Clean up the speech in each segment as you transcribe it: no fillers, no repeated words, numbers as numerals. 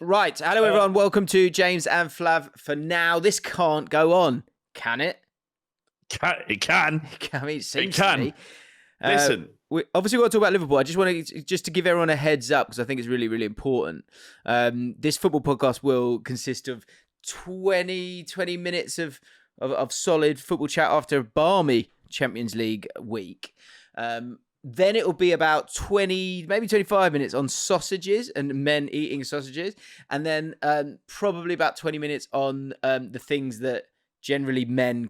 Right. Hello, everyone. Welcome to James and Flav. For now, this can't go on, can it? It can. I mean, it seems It can. to me. Listen. We obviously want to talk about Liverpool. I just want to give everyone a heads up because I think it's really, really important. This football podcast will consist of 20 minutes of solid football chat after a balmy Champions League week. Then it will be about 20, maybe 25 minutes on sausages and men eating sausages. And then probably about 20 minutes on the things that generally men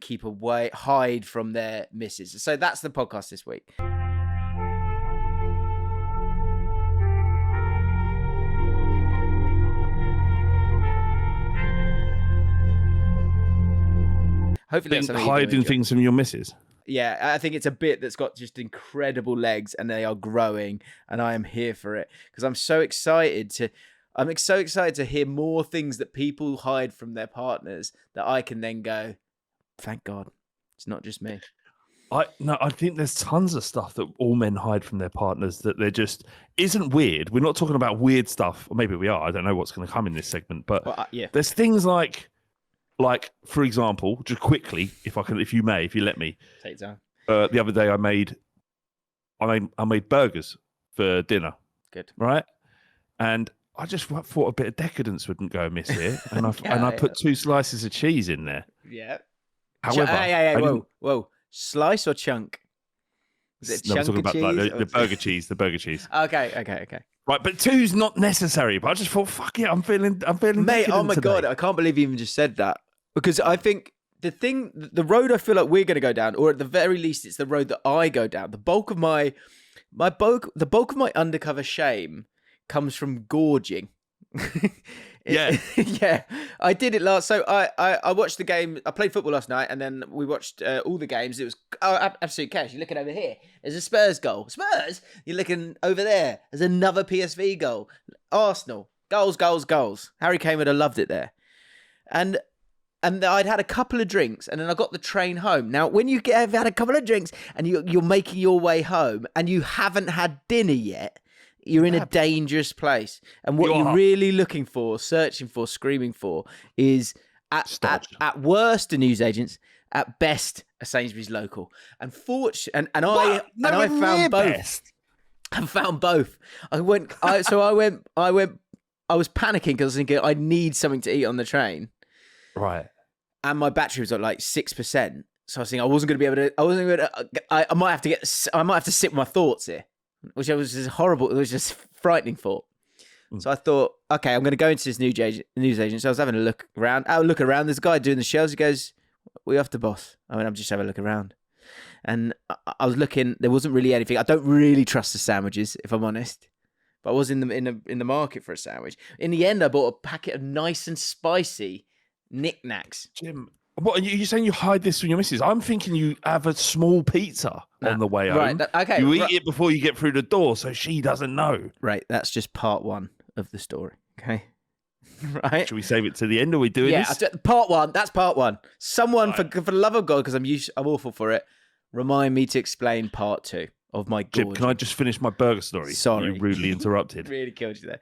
hide from their misses. So that's the podcast this week. Hopefully that's hiding things from your missus. Yeah, I think it's a bit that's got just incredible legs and they are growing and I am here for it because I'm so excited to hear more things that people hide from their partners that I can then go, thank God, it's not just me. I think there's tons of stuff that all men hide from their partners that they're just isn't weird. We're not talking about weird stuff, or maybe we are. I don't know what's going to come in this segment, but there's things like, for example, just quickly, if you let me. Take it down. The other day I made burgers for dinner. Good. Right? And I just thought a bit of decadence wouldn't go amiss here. And I put 2 slices of cheese in there. Yeah. However, whoa. Slice or chunk? Is it chunk I'm talking about cheese? the burger cheese. The burger cheese. Okay. Right, but 2's not necessary. But I just thought, fuck it, I'm feeling. Mate, oh my today. God, I can't believe you even just said that. Because I think the road I feel like we're going to go down, or at the very least, it's the road that I go down. The bulk of my undercover shame comes from gorging. Yeah. Yeah. I did it last. So I watched the game. I played football last night, and then we watched all the games. It was absolute cash. You're looking over here. There's a Spurs goal. Spurs. You're looking over there. There's another PSV goal. Arsenal. Goals. Harry Kane would have loved it there. And I'd had a couple of drinks, and then I got the train home. Now, when you have had a couple of drinks and you're making your way home, and you haven't had dinner yet, you're in a dangerous place. And what you're really looking for, searching for, screaming for, is at worst a newsagent's, at best a Sainsbury's local. And I found both. Best. I found both. I was panicking because I was thinking I need something to eat on the train. Right. And my battery was at like 6%. So I was thinking I wasn't going to be able to, I might have to sit with my thoughts here, which was just horrible. It was just frightening thought. So I thought, okay, I'm going to go into this newsagent. So I was having a look around. There's a guy doing the shelves. He goes, "We off the boss?" I went, "I'm just having a look around." And I was looking, there wasn't really anything. I don't really trust the sandwiches, if I'm honest. But I was in the market for a sandwich. In the end, I bought a packet of nice and spicy knickknacks. Jim, what are you saying? You hide this from your missus? I'm thinking you have a small pizza on the way home. Right, okay. You eat it before you get through the door, so she doesn't know. Right, that's just part one of the story. Okay, right. Should we save it to the end? Or are we doing this? Part one. That's part one. Someone, for the love of God, because I'm awful for it, remind me to explain part 2 of my gorge. Jim, can I just finish my burger story? Sorry, you rudely interrupted. Really killed you there.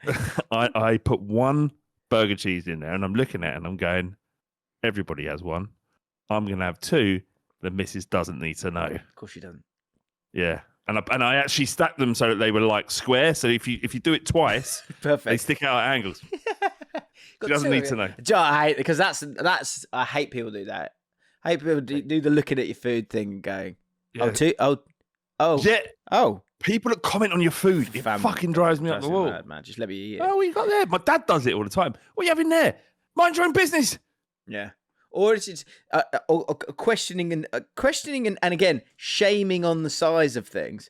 I put 1 burger cheese in there, and I'm looking at it and I'm going, everybody has 1. I'm going to have 2. The missus doesn't need to know. Of course she doesn't. Yeah. And I actually stacked them so that they were like square. So if you do it twice, perfect, they stick out at angles. She doesn't need to know. I hate, because I hate people do that. I hate people do the looking at your food thing and going, People that comment on your food, it fucking drives me up the wall. Mad, man. Just let me eat it. Oh, what you got there? My dad does it all the time. What are you having there? Mind your own business. Yeah. Or it's questioning and again shaming on the size of things.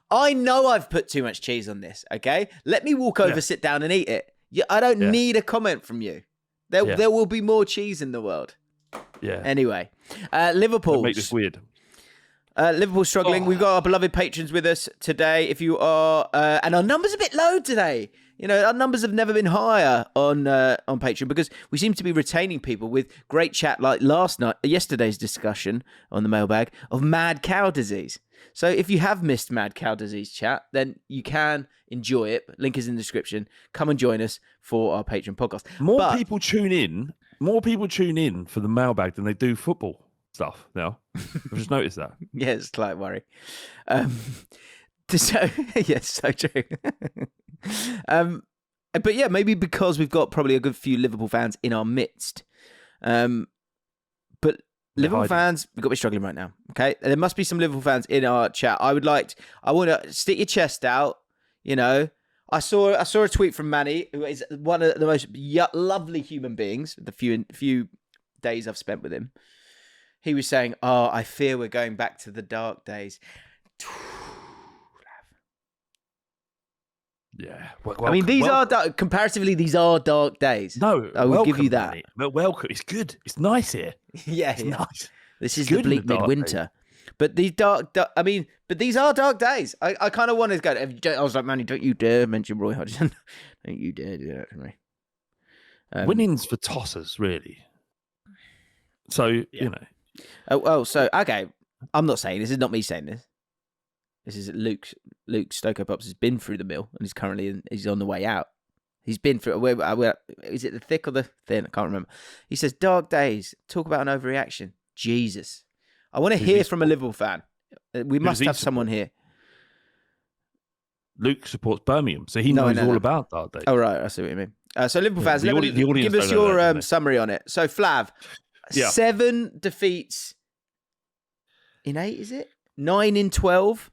I know I've put too much cheese on this. Okay, let me walk over, sit down, and eat it. I don't need a comment from you. There will be more cheese in the world. Yeah. Anyway, Liverpool. Make this weird. Liverpool struggling. We've got our beloved patrons with us today. If you are, and our number's a bit low today. our numbers have never been higher on Patreon because we seem to be retaining people with great chat like yesterday's discussion on the mailbag of mad cow disease. So if you have missed mad cow disease chat, then you can enjoy it. Link is in the description. Come and join us for our Patreon podcast. More people tune in for the mailbag than they do football stuff now. I've just noticed that. Yeah, it's a slight worry. So yes, so true. But yeah, maybe because we've got probably a good few Liverpool fans in our midst. But Liverpool fans, we've got to be struggling right now. Okay, there must be some Liverpool fans in our chat. I want to stick your chest out. I saw a tweet from Manny, who is one of the most lovely human beings. The few days I've spent with him, he was saying, "Oh, I fear we're going back to the dark days." Yeah, I mean, these are comparatively dark days. No, I will give you that. Welcome, it's good. It's nice here. It's nice. This is the bleak midwinter. But these but these are dark days. I kind of wanted to go. I was like, Manny, don't you dare mention Roy Hodgson. Don't you dare do that to me. Winning's for tossers, really. So So okay. I'm not saying this. Is not me saying this. This is Luke Stoko Pops has been through the mill and he's on the way out. He's been through. Is it the thick or the thin? I can't remember. He says, "Dark days. Talk about an overreaction." Jesus, I want to hear from a Liverpool fan. We must have someone here. Luke supports Birmingham, so he knows all about dark days. Oh right, I see what you mean. So Liverpool fans, give us your summary on it. So Flav, 7 defeats in 8. Is it 9 in 12?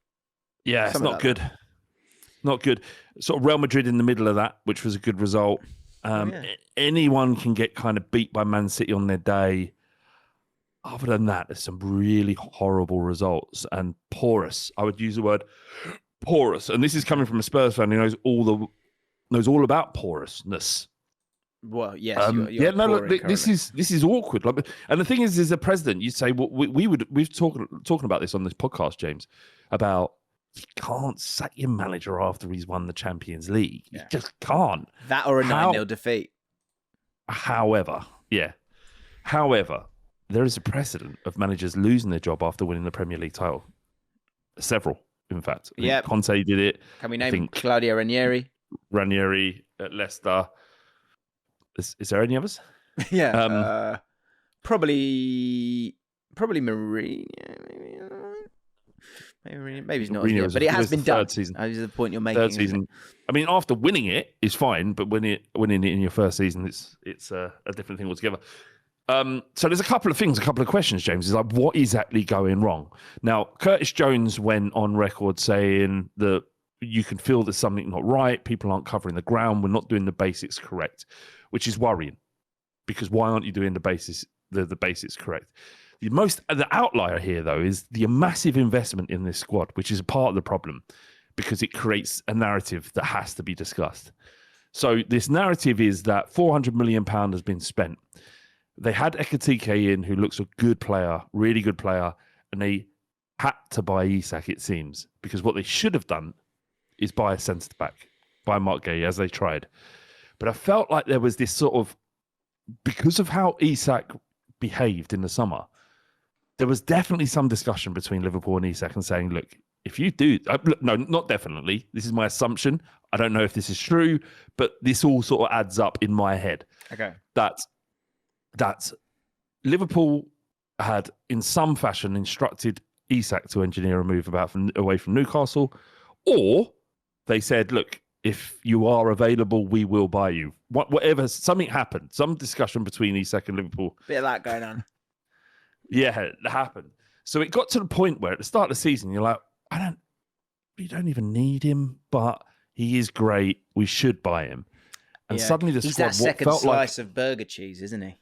Yeah, it's not good. Not good. Sort of Real Madrid in the middle of that, which was a good result. Anyone can get kind of beat by Man City on their day. Other than that, there's some really horrible results and porous. I would use the word porous. And this is coming from a Spurs fan who knows all about porousness. Well, yes. This is awkward. And the thing is, as a president, you say, well, we've talking about this on this podcast, James, about you can't sack your manager after he's won the Champions League. You just can't. That or a 9-0 defeat. However, there is a precedent of managers losing their job after winning the Premier League title. Several, in fact. Yeah. Conte did it. Can we name Claudio Ranieri? Ranieri at Leicester. Is there any others? Yeah. Probably Mourinho. Maybe he's not. Yet, but it has been done. Third season. That is the point you're making. Third season. I mean, after winning it is fine, but winning it in your first season, it's a different thing altogether. So there's a couple of questions, James. Is like, what is actually going wrong? Now, Curtis Jones went on record saying that you can feel there's something not right. People aren't covering the ground. We're not doing the basics correct, which is worrying. Because why aren't you doing the basics correct? The outlier here, though, is the massive investment in this squad, which is a part of the problem because it creates a narrative that has to be discussed. So this narrative is that £400 million has been spent. They had Ekitike in, who looks a good player, really good player, and they had to buy Isak, it seems, because what they should have done is buy a centre-back, buy Mark Gay, as they tried. But I felt like there was this sort of, because of how Isak behaved in the summer, there was definitely some discussion between Liverpool and Isak and saying, look, if you do... no, not definitely. This is my assumption. I don't know if this is true, but this all sort of adds up in my head. Okay. That Liverpool had, in some fashion, instructed Isak to engineer a move away from Newcastle, or they said, look, if you are available, we will buy you. Whatever, something happened. Some discussion between Isak and Liverpool. Bit of that going on. Yeah, it happened. So it got to the point where at the start of the season, you're like, we don't even need him, but he is great. We should buy him. And suddenly the squad... He's that second slice of burger cheese, isn't he?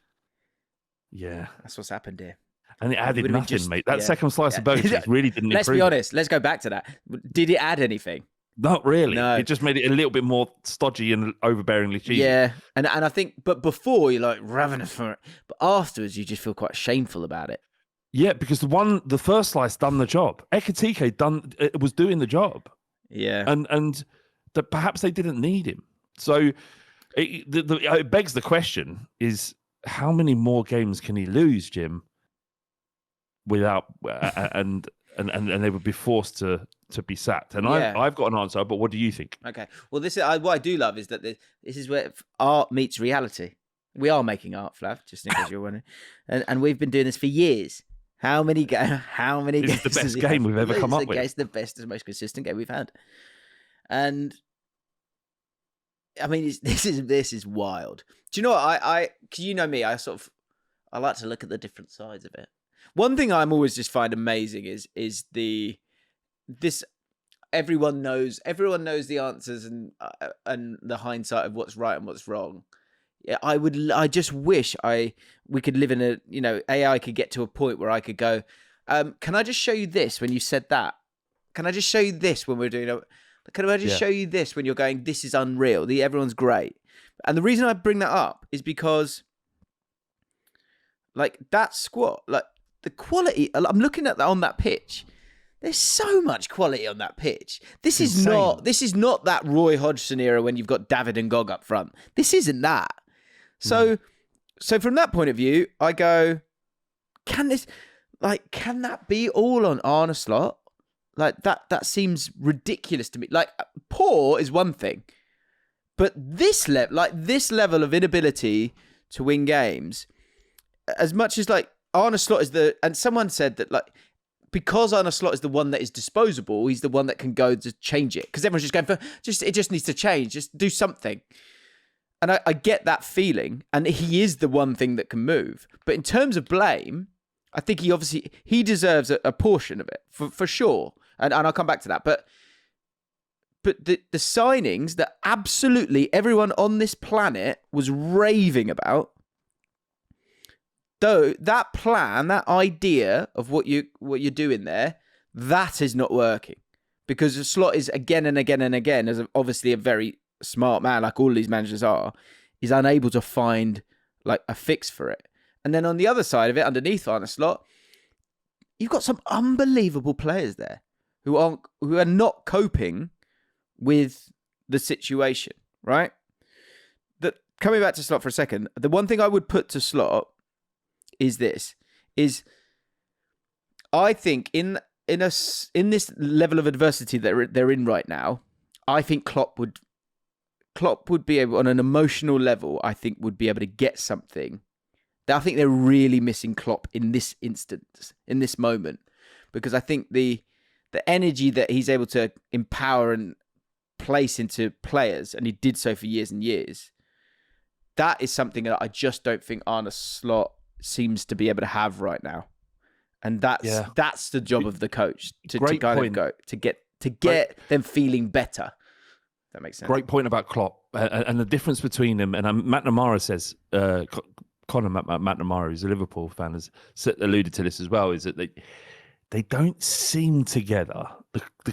Yeah. That's what's happened here. And it added nothing, mate. That second slice of burger cheese really didn't Let's be honest. Let's go back to that. Did it add anything? Not really. No. It just made it a little bit more stodgy and overbearingly cheesy. Yeah. And I think, but before you're like ravenous for it, but afterwards you just feel quite shameful about it. Yeah, because the first slice done the job. Ekitike was doing the job. Yeah. And that perhaps they didn't need him. So it begs the question: is how many more games can he lose, Jim? Without and they would be forced to be sacked. And I've got an answer, but what do you think? Okay. Well, this is what I do love is that this is where art meets reality. We are making art, Flav, just in case you're wondering, and we've been doing this for years. How many games? It's the best game we've ever come up with. It's the best and most consistent game we've had, and I mean, this is wild. Do you know what cause you know me, I like to look at the different sides of it. One thing I'm always just find amazing is this. Everyone knows the answers and the hindsight of what's right and what's wrong. Yeah, I just wish we could live in a, AI could get to a point where I could go, can I just show you this when you said that? Can I just show you this when we're doing it? Can I just show you this when you're going, this is unreal. Everyone's great. And the reason I bring that up is because like that squad, like the quality, I'm looking at that on that pitch. There's so much quality on that pitch. This is not that Roy Hodgson era when you've got David and Gog up front. This isn't that. So from that point of view, I go, can that be all on Arne Slot? Like that seems ridiculous to me. Like poor is one thing, but this level of inability to win games, as much as like Arne Slot is and someone said that like, because Arne Slot is the one that is disposable, he's the one that can go to change it. Because everyone's just going it just needs to change, just do something. And I get that feeling, and he is the one thing that can move. But in terms of blame, I think he deserves a portion of it for sure. And I'll come back to that. But the signings that absolutely everyone on this planet was raving about, though that plan, that idea of what you're doing there, that is not working. Because the Slot is again and again and again, as obviously a very smart man, like all these managers are, is unable to find like a fix for it. And then on the other side of it, underneath Arne Slot, you've got some unbelievable players there who are not coping with the situation, right? That coming back to Slot for a second, the one thing I would put to Slot is I think in this level of adversity that they're in right now, I think Klopp would be able, on an emotional level, I think would be able to get something. I think they're really missing Klopp in this instance, in this moment, because I think the energy that he's able to empower and place into players, and he did so for years and years, that is something that I just don't think Arne Slot seems to be able to have right now. And that's the job of the coach to get them feeling better. That makes sense. Great point about Klopp and the difference between them. And Matt Namara says, Matt Namara, who's a Liverpool fan, has alluded to this as well, is that they don't seem together.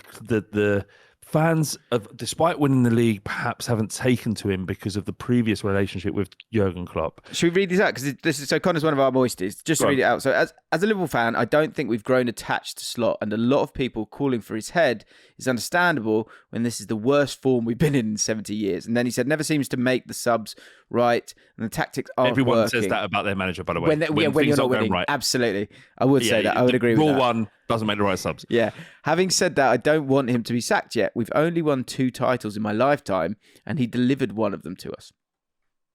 The fans, despite winning the league, perhaps haven't taken to him because of the previous relationship with Jurgen Klopp. Should we read these out? Because Connor's one of our moisties. Just to read it out. So as a Liverpool fan, I don't think we've grown attached to Slot, and a lot of people calling for his head is understandable when this is the worst form we've been in 70 years. And then he said, never seems to make the subs right, and the tactics aren't Everyone working. says that about their manager, by the way. When you're not winning. Right. Absolutely. I would say that. I would agree with that. Rule one doesn't make the right subs. Yeah. Having said that, I don't want him to be sacked yet. We've only won 2 titles in my lifetime, and he delivered one of them to us.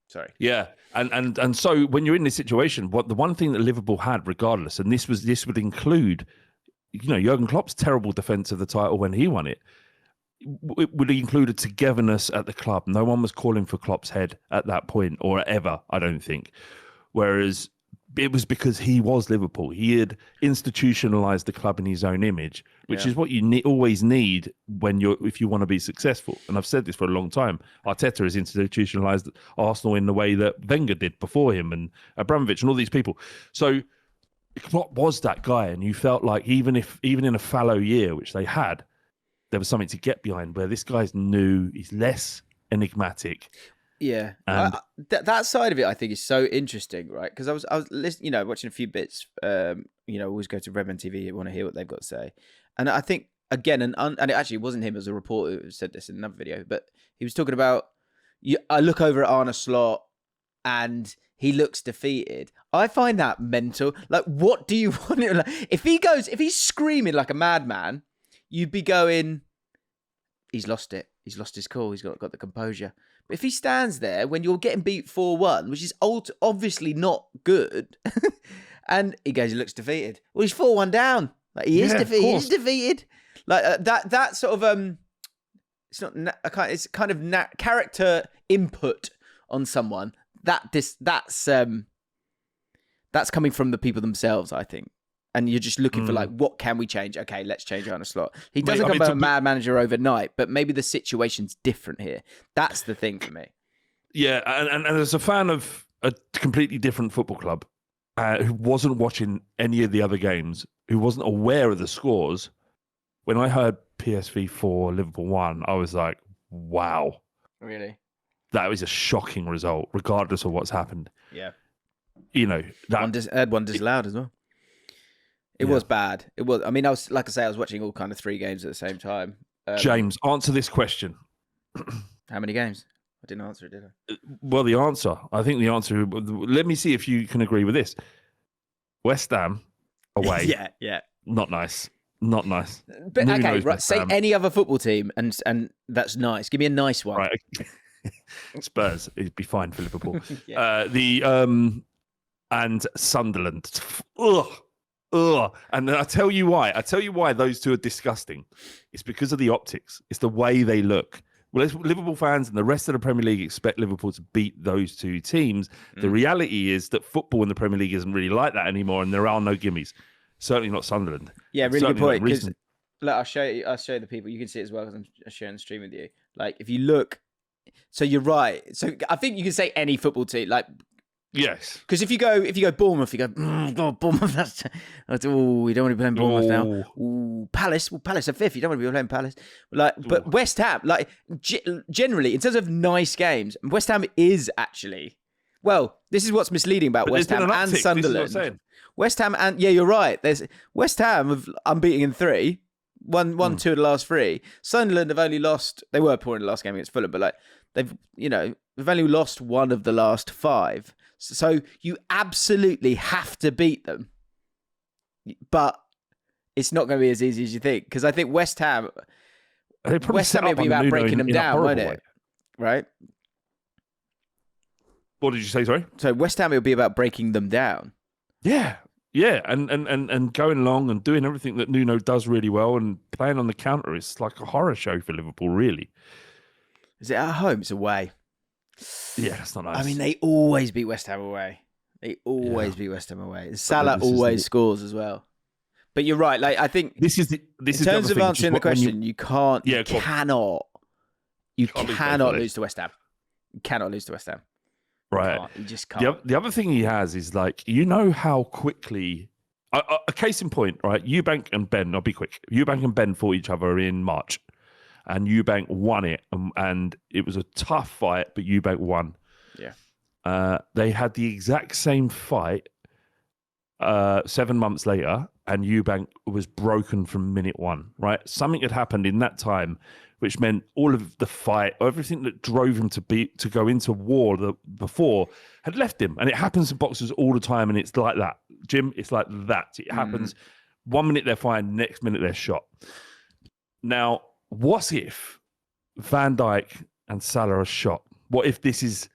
Sorry. Yeah. And so when you're in this situation, the one thing that Liverpool had, regardless, and this would include, Jurgen Klopp's terrible defence of the title when he won it, it would include a togetherness at the club. No one was calling for Klopp's head at that point, or ever, I don't think. Whereas it was because he was Liverpool. He had institutionalized the club in his own image, which is what you always need if you want to be successful. And I've said this for a long time. Arteta has institutionalized Arsenal in the way that Wenger did before him, and Abramovich and all these people. So Klopp was that guy, and you felt like even in a fallow year, which they had, there was something to get behind. Where this guy's new, he's less enigmatic. Yeah, that side of it I think is so interesting, right? Because I was listening, watching a few bits. Always go to Redman TV, want to hear what they've got to say, and I think again, and it actually wasn't him as a reporter who said this in another video, but he was talking about, I look over at Arne Slot and he looks defeated. I find that mental. Like, what do you want? Like, if he's screaming like a madman, you'd be going, he's lost it. He's lost his cool. He's got the composure. But if he stands there when you're getting beat 4-1, which is obviously not good, and he looks defeated. Well, he's 4-1 down. Like, he is defeated. He's defeated. Like that sort of it's not. It's kind of character input on someone. That's coming from the people themselves, I think. And you're just looking for, like, what can we change? Okay, let's change Arne Slot. He doesn't become a mad manager overnight, but maybe the situation's different here. That's the thing for me. Yeah, and as a fan of a completely different football club who wasn't watching any of the other games, who wasn't aware of the scores, when I heard PSV 4, Liverpool 1, I was like, wow. Really? That was a shocking result, regardless of what's happened. Yeah. You know, one disallowed as well. It was bad. It was. I mean, I was watching all kind of 3 games at the same time. James, answer this question. How many games? I didn't answer it, did I? Well, I think the answer. Let me see if you can agree with this. West Ham away. yeah. Not nice. Not nice. But okay, right. Say any other football team, and that's nice. Give me a nice one. Right. Spurs. It'd be fine for Liverpool. And Sunderland. Ugh. And I tell you why. Those two are disgusting. It's because of the optics. It's the way they look. Well, Liverpool fans and the rest of the Premier League expect Liverpool to beat those two teams. The reality is that football in the Premier League isn't really like that anymore, and there are no gimmies. Certainly not Sunderland. Yeah, really good point. Because I'll show you the people. You can see it as well because I'm sharing the stream with you. Like, if you look, so you're right. So I think you can say any football team. Like, yes, because if you go Bournemouth, you go, Bournemouth. That's we don't want to be playing Bournemouth now. Ooh, Palace are 5th. You don't want to be playing Palace. Like, but West Ham, like generally in terms of nice games, West Ham is actually. Well, this is what's misleading about West Ham and Sunderland. West Ham and you're right. There's West Ham have unbeaten in 3, won 2 of the last 3. Sunderland have only lost. They were poor in the last game against Fulham, but like they've only lost 1 of the last 5. So you absolutely have to beat them, but it's not going to be as easy as you think. Because I think West Ham will be about breaking them down, won't it? Right? What did you say? Sorry. So West Ham will be about breaking them down. Yeah, and going long and doing everything that Nuno does really well and playing on the counter. It's like a horror show for Liverpool, really. Is it at home? It's away. Yeah, that's not nice. I mean, they always beat West Ham away. Salah always scores as well. But you're right. Like, I think in terms of answering the question, you cannot lose to West Ham. You cannot lose to West Ham. Right. You just can't. The other thing he has is, like, you know how quickly... A case in point, right? Eubank and Ben, I'll be quick. Eubank and Ben fought each other in March. And Eubank won it. And it was a tough fight, but Eubank won. Yeah. They had the exact same fight 7 months later, and Eubank was broken from minute 1, right? Something had happened in that time, which meant all of the fight, everything that drove him to go into war before had left him. And it happens to boxers all the time, and it's like that. Jim, it's like that. It happens. 1 minute they're fine, next minute they're shot. Now, what if Van Dijk and Salah are shot? What if this is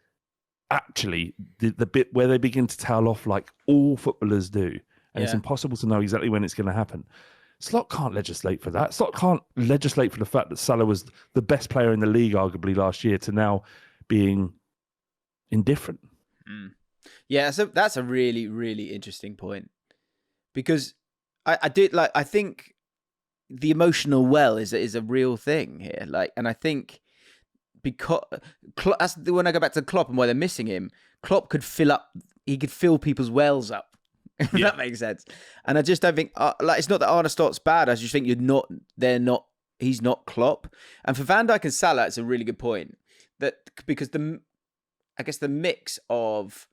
actually the bit where they begin to tail off like all footballers do, and it's impossible to know exactly when it's going to happen? Slot can't legislate for that. Slot can't legislate for the fact that Salah was the best player in the league, arguably, last year, to now being indifferent. Yeah, so that's a really, really interesting point. Because I think the emotional well is a real thing here. Like, and I think because when I go back to Klopp and why they're missing him, Klopp could fill people's wells up. If that makes sense. And I just don't think it's not that Arne Slot's bad. I just think he's not Klopp. And for Van Dijk and Salah, it's a really good point because I guess the mix of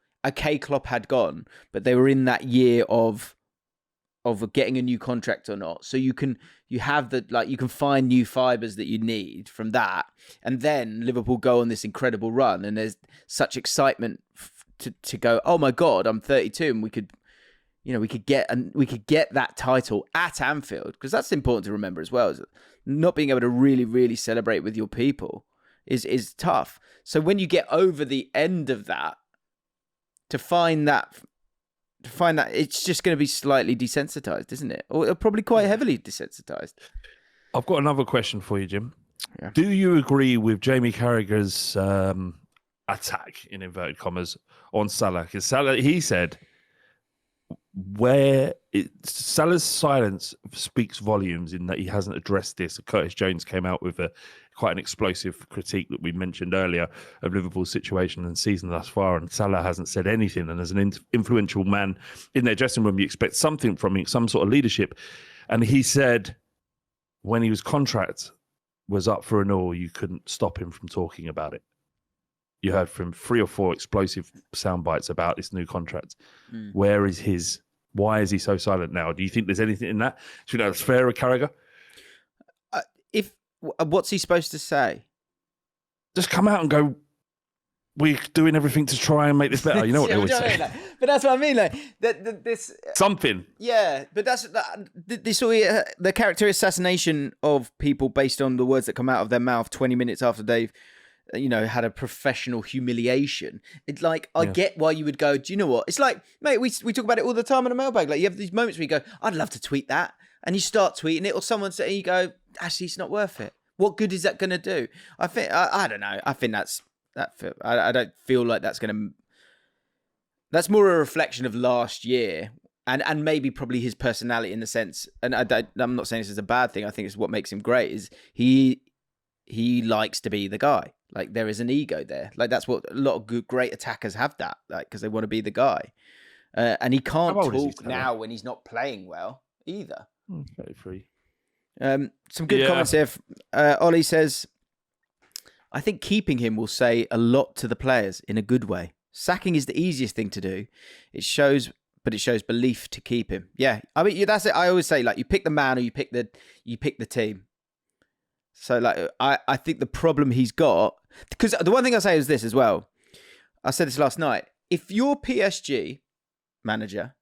Klopp had gone, but they were in that year of of getting a new contract or not. So you can find new fibers that you need from that, and then Liverpool go on this incredible run, and there's such excitement to go, oh my God, I'm 32, and we could get that title at Anfield, because that's important to remember as well. Is not being able to really, really celebrate with your people is tough. So when you get over the end of that, to find that it's just going to be slightly desensitized, isn't it? Or probably quite heavily desensitized. I've got another question for you, Jim. Yeah. Do you agree with Jamie Carragher's attack, in inverted commas, on Salah? Because Salah, he said, Salah's silence speaks volumes in that he hasn't addressed this. Curtis Jones came out with quite an explosive critique that we mentioned earlier of Liverpool's situation and season thus far, and Salah hasn't said anything. And as an influential man in their dressing room, you expect something from him, some sort of leadership. And he said when his contract was up for renewal, you couldn't stop him from talking about it. You heard from 3 or 4 explosive sound bites about this new contract. Where is his? Why is he so silent now? Do you think there's anything in that? Do you know that's fair of Carragher? What's he supposed to say? Just come out and go, we're doing everything to try and make this better. You know what they always say. But that's what I mean. Like this something. Yeah, but that's the character assassination of people based on the words that come out of their mouth 20 minutes after they've had a professional humiliation. It's like, I get why you would go, do you know what? It's like, mate, we talk about it all the time in a mailbag. Like, you have these moments where you go, I'd love to tweet that. And you start tweeting it, or someone says, you go, actually, it's not worth it. What good is that going to do? I think, I don't know. I think I don't feel like that's going to, that's more a reflection of last year and maybe probably his personality in the sense, and I'm not saying this is a bad thing. I think it's what makes him great is he likes to be the guy. Like, there is an ego there. Like, that's what a lot of great attackers have, that, like, because they want to be the guy. And he can't talk now when he's not playing well either. 33. Some good comments here. Ollie says, I think keeping him will say a lot to the players in a good way. Sacking is the easiest thing to do. It shows belief to keep him. Yeah, I mean, that's it. I always say, like, you pick the man or you pick the team. So, like, I think the problem he's got, because the one thing I say is this as well. I said this last night. If you're PSG manager,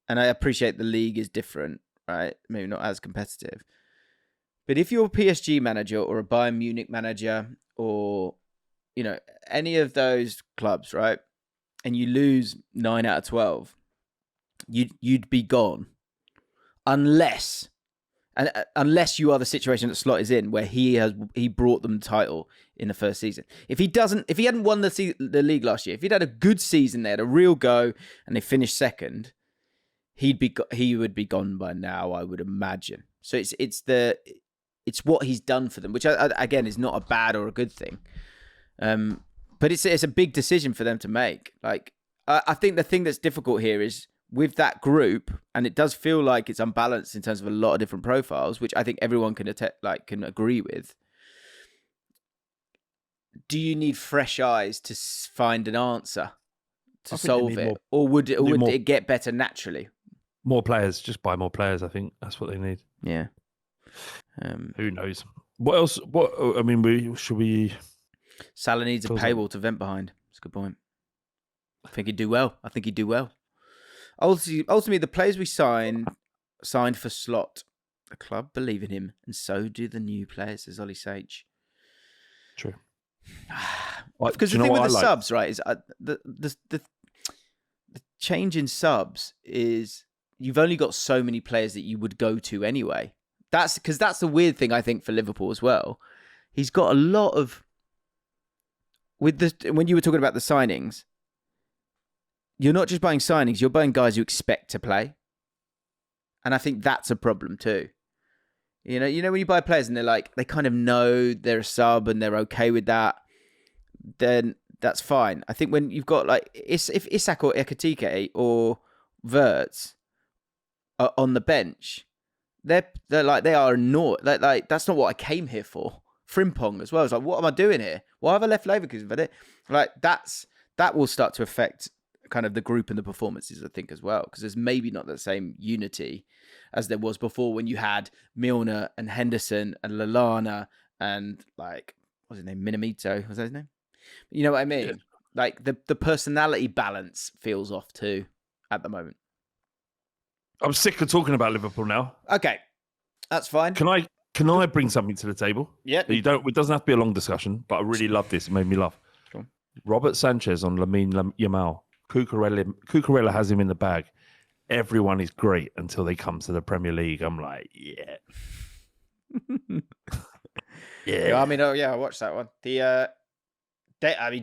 and I appreciate the league is different, right? Maybe not as competitive. But if you're a PSG manager or a Bayern Munich manager or, any of those clubs, right? And you lose 9 out of 12, you'd be gone. Unless you are the situation that Slot is in, where he brought them the title in the first season. If he hadn't won the league last year, if he'd had a good season, they had a real go, and they finished second, he would be gone by now, I would imagine. So it's what he's done for them, which again is not a bad or a good thing. But it's a big decision for them to make. Like, I think the thing that's difficult here is with that group, and it does feel like it's unbalanced in terms of a lot of different profiles, which I think everyone can agree with. Do you need fresh eyes to find an answer to solve it, or would it get better naturally? More players, just buy more players. I think that's what they need. Yeah. Who knows? What else? Should we? Salah needs a paywall to vent behind. That's a good point. I think he'd do well. Ultimately, the players we signed for Slot. The club believe in him, and so do the new players, says Ollie Sage. True. Because the thing with the subs, right, is the change in subs is you've only got so many players that you would go to anyway. That's the weird thing, I think, for Liverpool as well. He's got a lot of... When you were talking about the signings, you're not just buying signings, you're buying guys you expect to play. And I think that's a problem too. You know when you buy players and they're like, they kind of know they're a sub and they're okay with that, then that's fine. I think when you've got like, if Isak or Ekatike or Wirtz are on the bench, they're like, they are annoyed. Like that's not what I came here for. Frimpong as well. It's like, what am I doing here? Why have I left Leverkusen for it? Like that will start to affect kind of the group and the performances, I think, as well, because there's maybe not the same unity as there was before when you had Milner and Henderson and Lallana and like, what's his name? Minamito, was that his name? You know what I mean? Yeah. Like the personality balance feels off too at the moment. I'm sick of talking about Liverpool now. Okay, that's fine. Can I bring something to the table? Yeah. It doesn't have to be a long discussion, but I really love this. It made me laugh. Sure. Robert Sanchez on Lamine Yamal. Cucurella has him in the bag. Everyone is great until they come to the Premier League. I'm like, yeah. Yeah. I mean, I watched that one.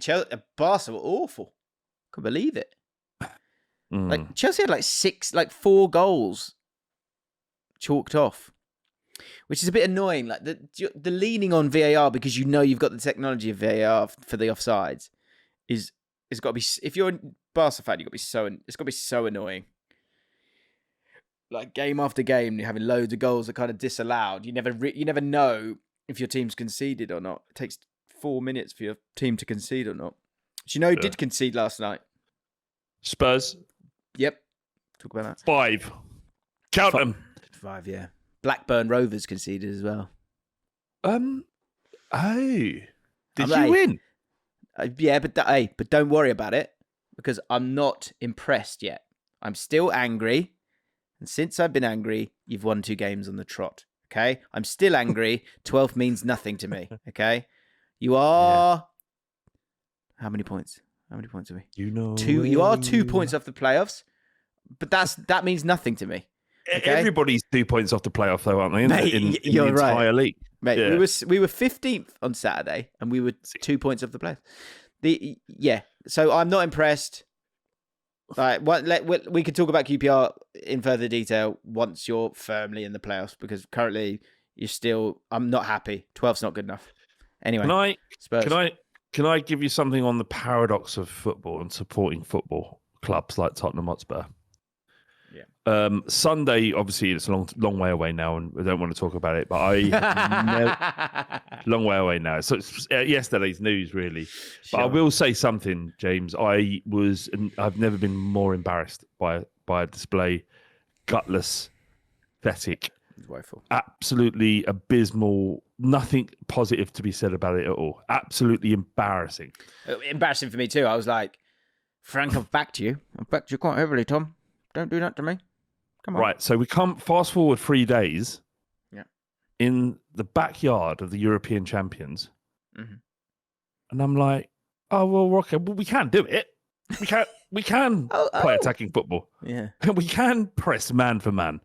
Chelsea, Barca were awful. Couldn't believe it. Like Chelsea had 4 goals chalked off, which is a bit annoying. Like the leaning on VAR because you know you've got the technology of VAR for the offsides is got to be. If you're a Barca fan, it's got to be so annoying. Like game after game, you're having loads of goals that kind of disallowed. You never know if your team's conceded or not. It takes 4 minutes for your team to concede or not. Do you know who did concede last night? Spurs. Yep. Talk about that. 5. Count them. 5, yeah. Blackburn Rovers conceded as well. Did you win? Yeah, but don't worry about it because I'm not impressed yet. I'm still angry. And since I've been angry, you've won 2 games on the trot. Okay? I'm still angry. 12 means nothing to me. Okay? You are... Yeah. How many points? How many points are we? 2. You are 2 points off the playoffs, but that means nothing to me. Okay? Everybody's 2 points off the playoff, though, aren't they? In the entire league. Mate, yeah. We were 15th on Saturday, and we were 2 points off the playoffs. So I'm not impressed. Like, we could talk about QPR in further detail once you're firmly in the playoffs, because currently I'm not happy. 12's not good enough. Anyway, Spurs. Can I give you something on the paradox of football and supporting football clubs like Tottenham Hotspur? Yeah. Sunday, obviously, it's a long way away now, and I don't want to talk about it. But long way away now. So it's yesterday's news, really. Sure. But I will say something, James. I've never been more embarrassed by a display, gutless, pathetic, woeful, absolutely abysmal. Nothing positive to be said about it at all. Absolutely embarrassing. Embarrassing for me too. I was like, Frank, I've backed you. I've backed you quite heavily, Tom. Don't do that to me. Come on. Right, so we come fast forward 3 days. Yeah. In the backyard of the European champions. Mm-hmm. And I'm like, oh, well, okay, well, we can do it. We can play attacking football. Yeah. We can press man for man.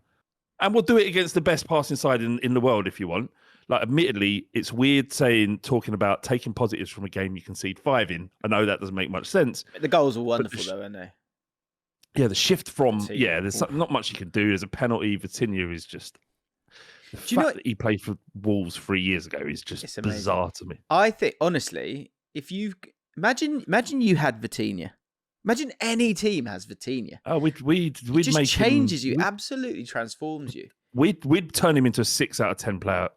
And we'll do it against the best passing side in the world if you want. Like, admittedly, it's weird talking about taking positives from a game you concede 5 in. I know that doesn't make much sense. The goals were wonderful, though, aren't they? Yeah, the shift from... Yeah, there's not much you can do. There's a penalty. Vitinha is just... The fact that he played for Wolves 3 years ago is just bizarre to me. I think, honestly, if you... Imagine you had Vitinha. Imagine any team has Vitinha. Oh, we'd just make changes you, absolutely transforms you. We'd turn him into a 6 out of 10 player,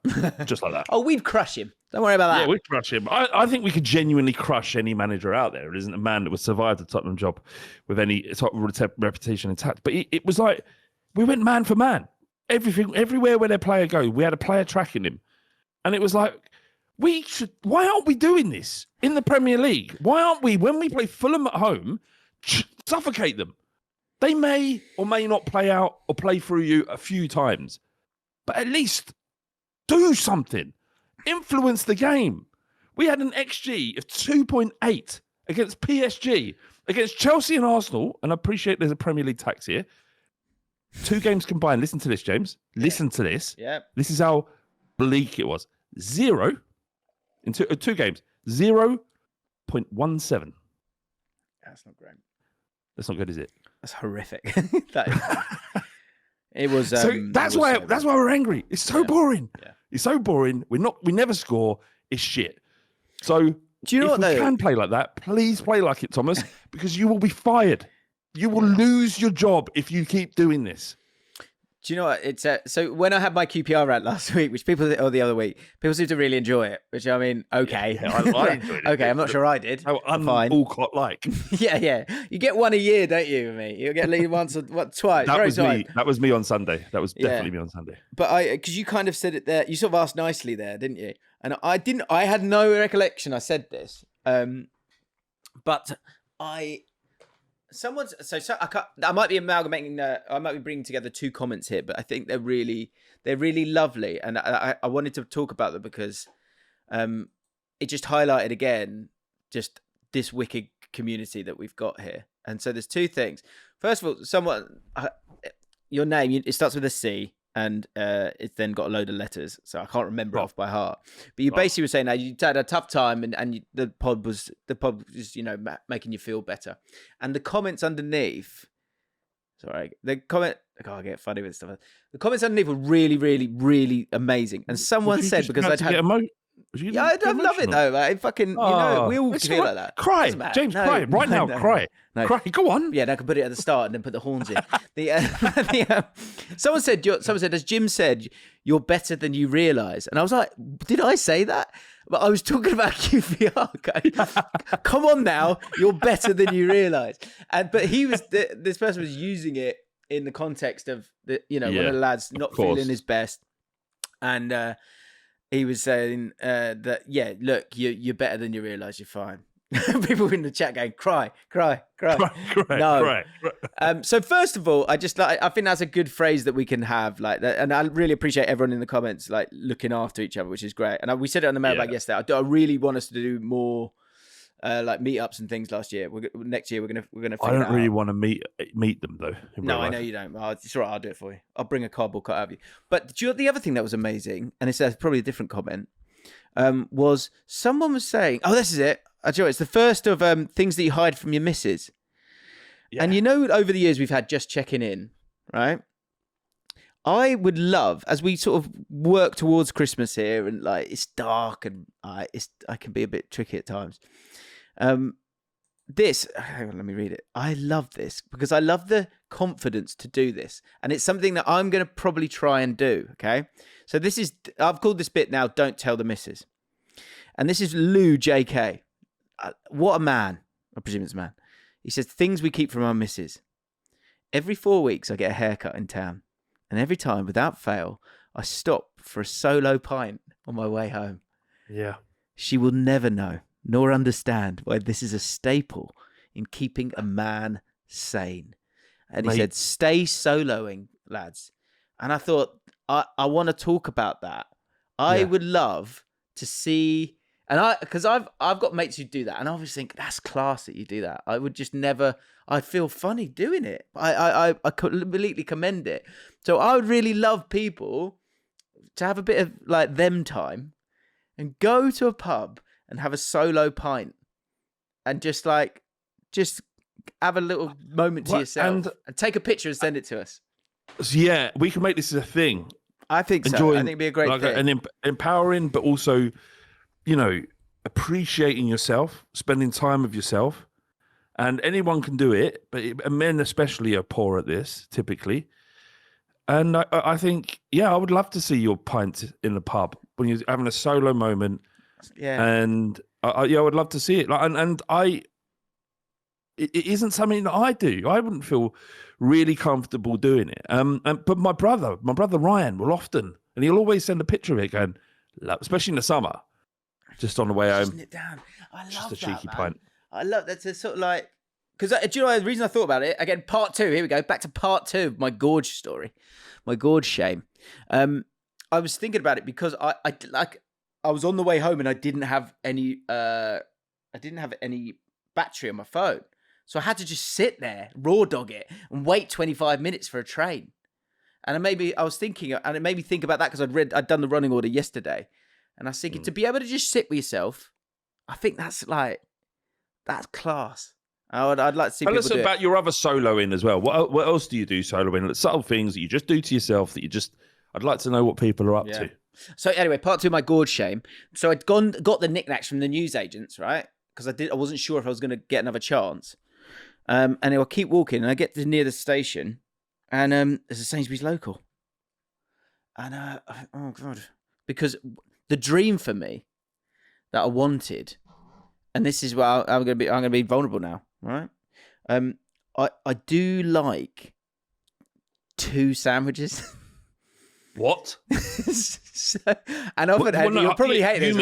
just like that. Oh, we'd crush him. Don't worry about that. Yeah, we'd crush him. I think we could genuinely crush any manager out there. It isn't a man that would survive the Tottenham job with any top reputation intact. But it was like, we went man for man. Everywhere where their player goes, we had a player tracking him. And it was like, why aren't we doing this in the Premier League? Why aren't we, when we play Fulham at home, suffocate them? They may or may not play out or play through you a few times, but at least do something. Influence the game. We had an XG of 2.8 against PSG, against Chelsea and Arsenal, and I appreciate there's a Premier League tax here. 2 games combined. Listen to this, James. Listen to this. Yeah. This is how bleak it was. 0 in 2 games. 0.17. That's not great. That's not good, is it? That's horrific. It was. So that's why we're angry. It's so boring. Yeah. It's so boring. We never score. It's shit. So do you know if we can play like that, please play like it, Thomas, because you will be fired. You will lose your job if you keep doing this. Do you know what? It's so when I had my QPR rant last week, which or the other week, people seem to really enjoy it. Which I mean, okay, yeah, I enjoyed it. Okay, I'm not sure I did. How fine. Allcott like. yeah. You get one a year, don't you? With me, you get lead once or twice. That was me. That was me on Sunday. That was definitely me on Sunday. But because you kind of said it there, you sort of asked nicely there, didn't you? And I didn't. I had no recollection I said this. But someone's so I might be amalgamating. I might be bringing together two comments here, but I think they're really lovely, and I wanted to talk about them because it just highlighted again just this wicked community that we've got here. And so there's two things. First of all, your name it starts with a C. And it's then got a load of letters, so I can't remember it off by heart. But you basically were saying that you had a tough time, and the pod was making you feel better. And the comments underneath, I get funny with stuff. The comments underneath were really, really, really amazing. And someone said because I'd had. I love it though. Like, fucking, we all feel like that. Cry, James, cry right now. Cry, cry. Go on. Yeah, I can put it at the start and then put the horns in. Someone said, as Jim said, you're better than you realise. And I was like, did I say that? But I was talking about QPR. Okay? Come on now, you're better than you realise. But this person was using it in the context of one of the lads not feeling his best, and. He was saying that, look, you're better than you realise. You're fine. People in the chat going, cry. No. So first of all, I think that's a good phrase that we can have, like that, and I really appreciate everyone in the comments like looking after each other, which is great. And we said it on the mailbag yesterday. I really want us to do more. Like meetups and things last year. Next year we're gonna. I don't really want to meet them though. No, I know you don't. It's all right. I'll do it for you. I'll bring a cardboard cut out of you. But the other thing that was amazing, and it's probably a different comment, was someone was saying, "Oh, this is it. It's the first of things that you hide from your missus." Yeah. And over the years we've had just checking in, right? I would love, as we sort of work towards Christmas here, and like it's dark and I can be a bit tricky at times. Hang on, let me read it. I love this because I love the confidence to do this, and it's something that I'm going to probably try and do. Okay, so I've called this bit now. Don't tell the missus, and this is Lou JK. What a man! I presume it's a man. He says things we keep from our missus. Every 4 weeks, I get a haircut in town, and every time, without fail, I stop for a solo pint on my way home. Yeah, she will never know. Nor understand why this is a staple in keeping a man sane. And he said, stay soloing, lads. And I thought, I want to talk about that. I would love to see, because I've got mates who do that, and I always think, that's class that you do that. I would just never, I feel funny doing it. I completely commend it. So I would really love people to have a bit of like them time and go to a pub and have a solo pint and just have a little moment to yourself and take a picture and send it to us. Yeah, we can make this a thing. I think so. I think it'd be a great thing. And empowering, but also, appreciating yourself, spending time with yourself. And anyone can do it, but men especially are poor at this, typically. And I think, I would love to see your pint in the pub when you're having a solo moment. Yeah, and I would love to see it. It isn't something that I do. I wouldn't feel really comfortable doing it. But my brother Ryan will often, and he'll always send a picture of it, going, especially in the summer, just on the way home. It down. I love just a that, cheeky man. pint. I love that. It's sort of like, because do you know the reason I thought about it? Again, part 2. Here we go. Back to part 2 of my gorge story, my gorge shame. I was thinking about it because I was on the way home and I didn't have any battery on my phone. So I had to just sit there, raw dog it, and wait 25 minutes for a train. And I was thinking, and it made me think about that because I'd done the running order yesterday. And I was thinking, to be able to just sit with yourself, I think that's class. I'd like to see people do it. Tell us about your other soloing as well. What else do you do soloing? Subtle things that you just do to yourself that I'd like to know what people are up to. So anyway, part 2 of my gorge shame. So I'd got the knickknacks from the newsagents, right? Because I wasn't sure if I was going to get another chance. And I'll keep walking, and I get to near the station, and there's a Sainsbury's local. And oh god, because the dream for me that I wanted, and this is where I'm gonna be vulnerable now, right? I do like 2 sandwiches. What? And often, you'll probably hate this.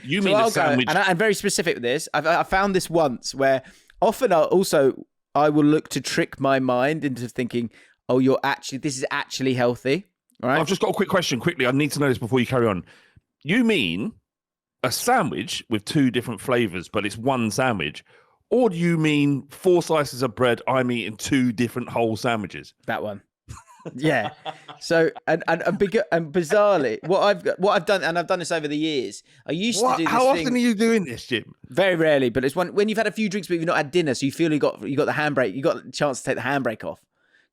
You mean a sandwich? And I'm very specific with this. I found this once where often I will look to trick my mind into thinking, oh, this is actually healthy. All right. I've just got a quick question quickly. I need to know this before you carry on. You mean a sandwich with 2 different flavors, but it's one sandwich? Or do you mean 4 slices of bread I'm eating 2 different whole sandwiches? That one. Yeah. So and bizarrely, what I've done, and I've done this over the years. I used to do this How often are you doing this, Jim? Very rarely, but it's when you've had a few drinks but you've not had dinner, so you feel you got the handbrake, you got a chance to take the handbrake off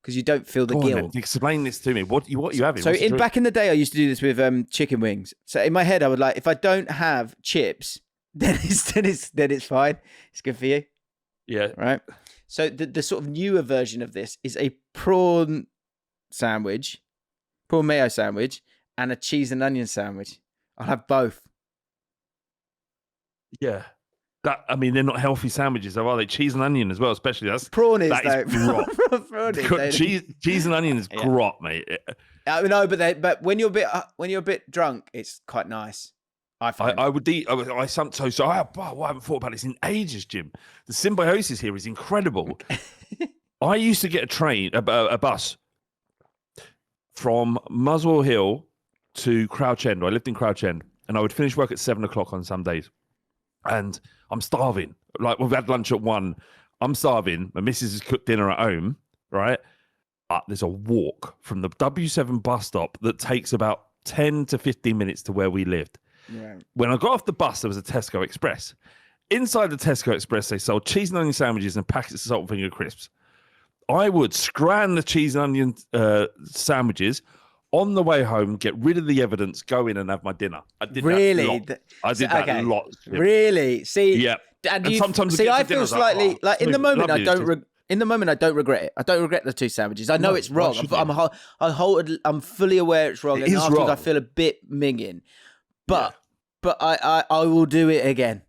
because you don't feel the guilt. Explain this to me. What you having? So back in the day, I used to do this with chicken wings. So in my head, I would like, if I don't have chips, then it's fine. It's good for you. Yeah. Right. So the sort of newer version of this is a prawn mayo sandwich, and a cheese and onion sandwich. I'll have both. Yeah. They're not healthy sandwiches, though, are they? Cheese and onion as well, especially. Prawn is, that though. Is grot. Cheese and onion is grot, mate. No, but when you're a bit drunk, it's quite nice. I find. I would eat. I haven't thought about this in ages, Jim. The symbiosis here is incredible. I used to get a bus from Muswell Hill to Crouch End. I lived in Crouch End, and I would finish work at 7:00 on some days. And I'm starving. Like, we've had lunch at 1. I'm starving. My missus has cooked dinner at home, right? But there's a walk from the W7 bus stop that takes about 10 to 15 minutes to where we lived. Yeah. When I got off the bus, there was a Tesco Express. Inside the Tesco Express, they sold cheese and onion sandwiches and packets of salt and finger crisps. I would scran the cheese and onion sandwiches on the way home, get rid of the evidence, go in and have my dinner. I did that a lot. Really? See, yeah. And sometimes I feel slightly like in the moment I don't. In the moment, I don't regret it. I don't regret the 2 sandwiches. I know it's wrong. I'm fully aware it's wrong. And afterwards, wrong. I feel a bit minging, but I will do it again.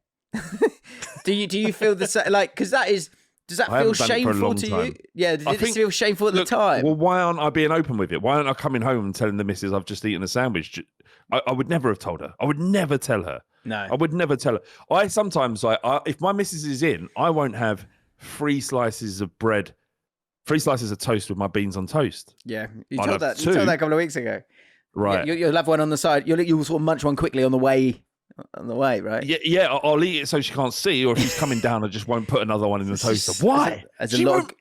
Do you feel the same? Like, because that is. Does that feel shameful to you? Yeah, did it feel shameful at the time? Well, why aren't I being open with it? Why aren't I coming home and telling the missus I've just eaten a sandwich? I would never have told her. I would never tell her. No. I would never tell her. I sometimes, if my missus is in, I won't have 3 slices of bread, 3 slices of toast with my beans on toast. Yeah, you told that a couple of weeks ago. Right. You'll have one on the side. You'll sort of munch one quickly on the way. Right? Yeah. I'll eat it so she can't see, or if she's coming down, I just won't put another one in the toaster. Why? As a log.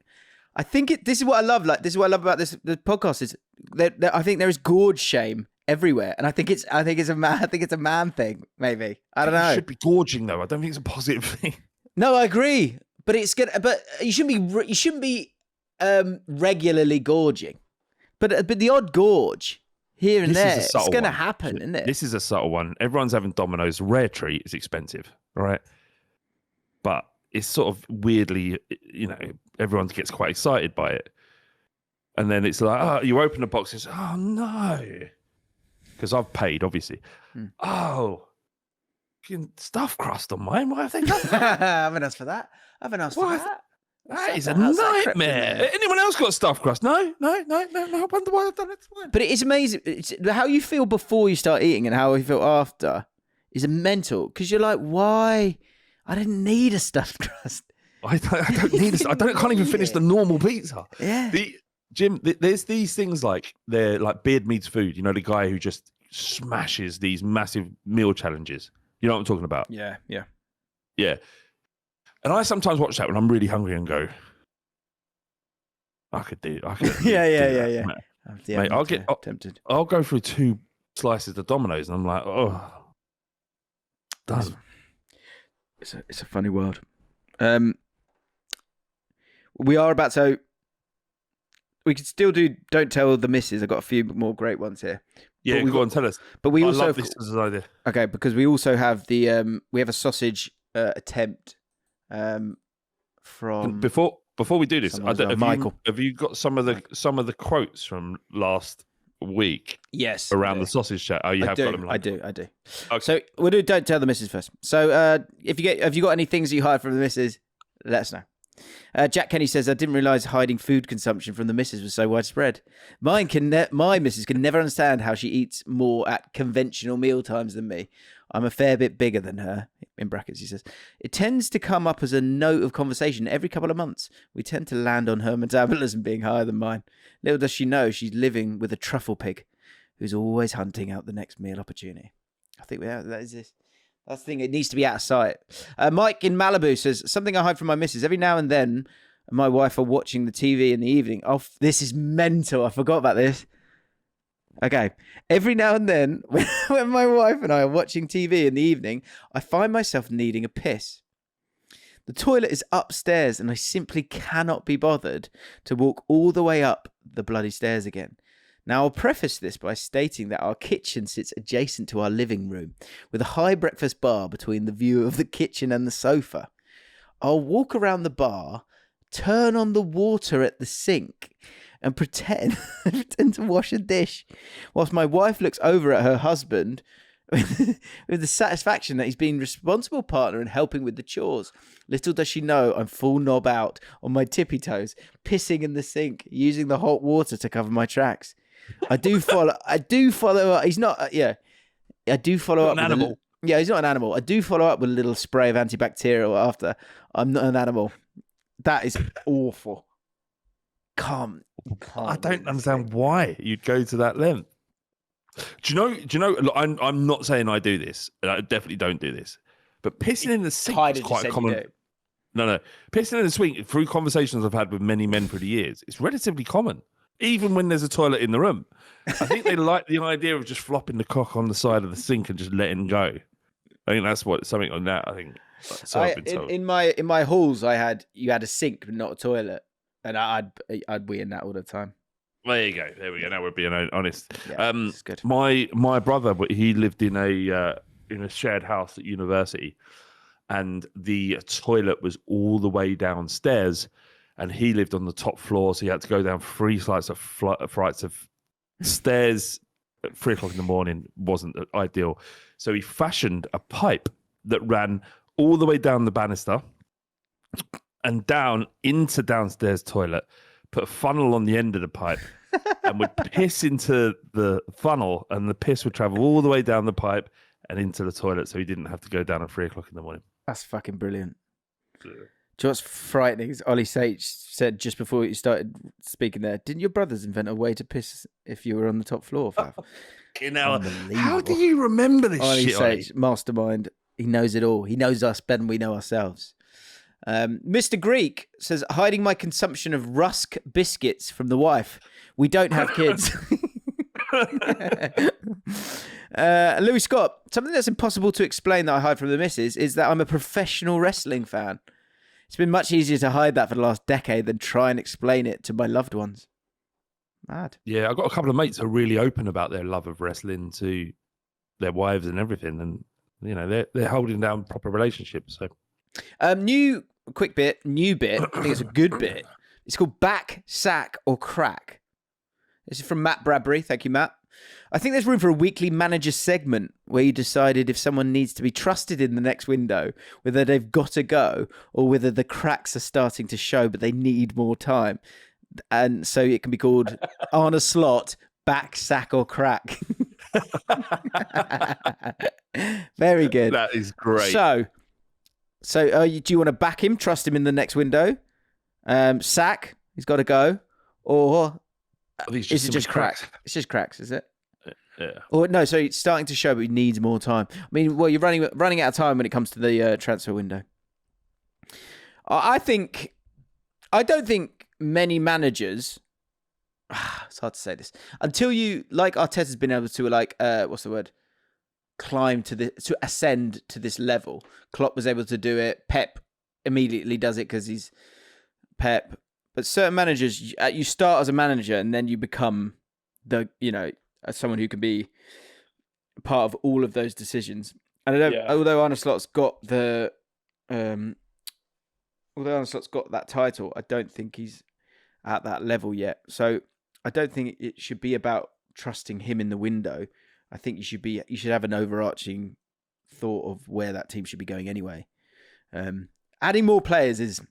I think this is what I love. Like, this is what I love about the podcast is that I think there is gorge shame everywhere, and I think it's a man thing. Maybe I don't know. It should be gorging though. I don't think it's a positive thing. No, I agree, but it's good. But you shouldn't be regularly gorging, but the odd gorge. Here and there, it's going to happen, isn't it? This is a subtle one. Everyone's having Domino's. Rare treat. It's expensive, right? But it's sort of weirdly, everyone gets quite excited by it. And then it's like, you open the box, it's, oh, no. Because I've paid, obviously. Oh, stuffed crust on mine. Why have they done that? I haven't asked for that. That is a nightmare. Anyone else got stuffed crust? No. I wonder why I've done it. But it is amazing. How you feel before you start eating and how you feel after is mental. Because you're like, why? I didn't need a stuffed crust. I don't need this. I can't even finish the normal pizza. Yeah. Jim, there's these things like they're like Beard Meats Food. You know, the guy who just smashes these massive meal challenges. You know what I'm talking about? Yeah. And I sometimes watch that when I'm really hungry and go, I could do Yeah. Mate, I'll get tempted. I'll go through 2 slices of Domino's and I'm like, oh, done. It's a funny world. We are about to. We could still do. Don't tell the missus. I've got a few more great ones here. Yeah, go on, tell us. But we also love this as an idea. Okay, because we also have we have a sausage attempt. From before we do this, Michael. Have you got some of the quotes from last week. Yes. Around the sausage chat. Oh, you have got them. I do. Okay. So we'll do. Don't tell the missus first. So have you got any things that you hide from the missus? Let us know. Jack Kenny says, I didn't realise hiding food consumption from the missus was so widespread. My missus can never understand how she eats more at conventional meal times than me. I'm a fair bit bigger than her, in brackets, he says. It tends to come up as a note of conversation every couple of months. We tend to land on her metabolism being higher than mine. Little does she know she's living with a truffle pig who's always hunting out the next meal opportunity. I think that is this. That's the thing. It needs to be out of sight. Mike in Malibu says, something I hide from my missus. Every now and then, my wife are watching the TV in the evening. Oh, this is mental. I forgot about this. Okay. Every now and then, when my wife and I are watching TV in the evening, I find myself needing a piss. The toilet is upstairs, and I simply cannot be bothered to walk all the way up the bloody stairs again. Now, I'll preface this by stating that our kitchen sits adjacent to our living room, with a high breakfast bar between the view of the kitchen and the sofa. I'll walk around the bar, turn on the water at the sink, and pretend to wash a dish, whilst my wife looks over at her husband with the satisfaction that he's been responsible partner and helping with the chores. Little does she know I'm full knob out on my tippy toes, pissing in the sink, using the hot water to cover my tracks. I do follow. He's not. I do follow up. An animal. He's not an animal. I do follow up with a little spray of antibacterial after. I'm not an animal. That is awful. Can't I don't understand why you'd go to that length. Do you know? Look, I'm not saying I do this. I definitely don't do this. But pissing in the sink is quite common. No. Pissing in the sink, through conversations I've had with many men through the years, it's relatively common. Even when there's a toilet in the room. I think they like the idea of just flopping the cock on the side of the sink and just letting go. I think that's something on that. I think. So I've been told. In my halls, you had a sink but not a toilet, and I'd wee in that all the time. There you go. There we go. Now we're being honest. Yeah, that's good. My brother, he lived in a shared house at university, and the toilet was all the way downstairs. And he lived on the top floor, so he had to go down 3 flights of stairs at 3 o'clock in the morning. Wasn't ideal. So he fashioned a pipe that ran all the way down the banister and down into downstairs toilet, put a funnel on the end of the pipe and would piss into the funnel, and the piss would travel all the way down the pipe and into the toilet, so he didn't have to go down at 3 o'clock in the morning. That's fucking brilliant. Yeah. Do you know what's frightening? Ollie Sage said just before you started speaking there, didn't your brothers invent a way to piss if you were on the top floor, Fav? How do you remember this Ollie shit, Sage, mastermind. He knows it all. He knows us better than we know ourselves. Mr. Greek says, hiding my consumption of rusk biscuits from the wife. We don't have kids. Louis Scott, something that's impossible to explain that I hide from the missus is that I'm a professional wrestling fan. It's been much easier to hide that for the last decade than try and explain it to my loved ones. Mad. Yeah, I've got a couple of mates who are really open about their love of wrestling to their wives and everything, and they're holding down proper relationships. So, new bit. I think it's a good bit. It's called Back, Sack, or Crack. This is from Matt Bradbury. Thank you, Matt. I think there's room for a weekly manager segment where you decided if someone needs to be trusted in the next window, whether they've got to go or whether the cracks are starting to show, but they need more time. And so it can be called on a slot, Back, Sack, or Crack. Very good. That is great. So do you want to back him, trust him in the next window? Sack, he's got to go. Or is it just cracks? It's just cracks, is it? Yeah. Or no, so it's starting to show, but he needs more time. I mean, well, you're running out of time when it comes to the transfer window. I don't think many managers. It's hard to say this until you, like Arteta's been able to to ascend to this level. Klopp was able to do it. Pep immediately does it because he's Pep. But certain managers, you start as a manager and then you become someone who can be part of all of those decisions. And although Arne Slot's got that title, I don't think he's at that level yet. So I don't think it should be about trusting him in the window. I think you should have an overarching thought of where that team should be going anyway. Adding more players is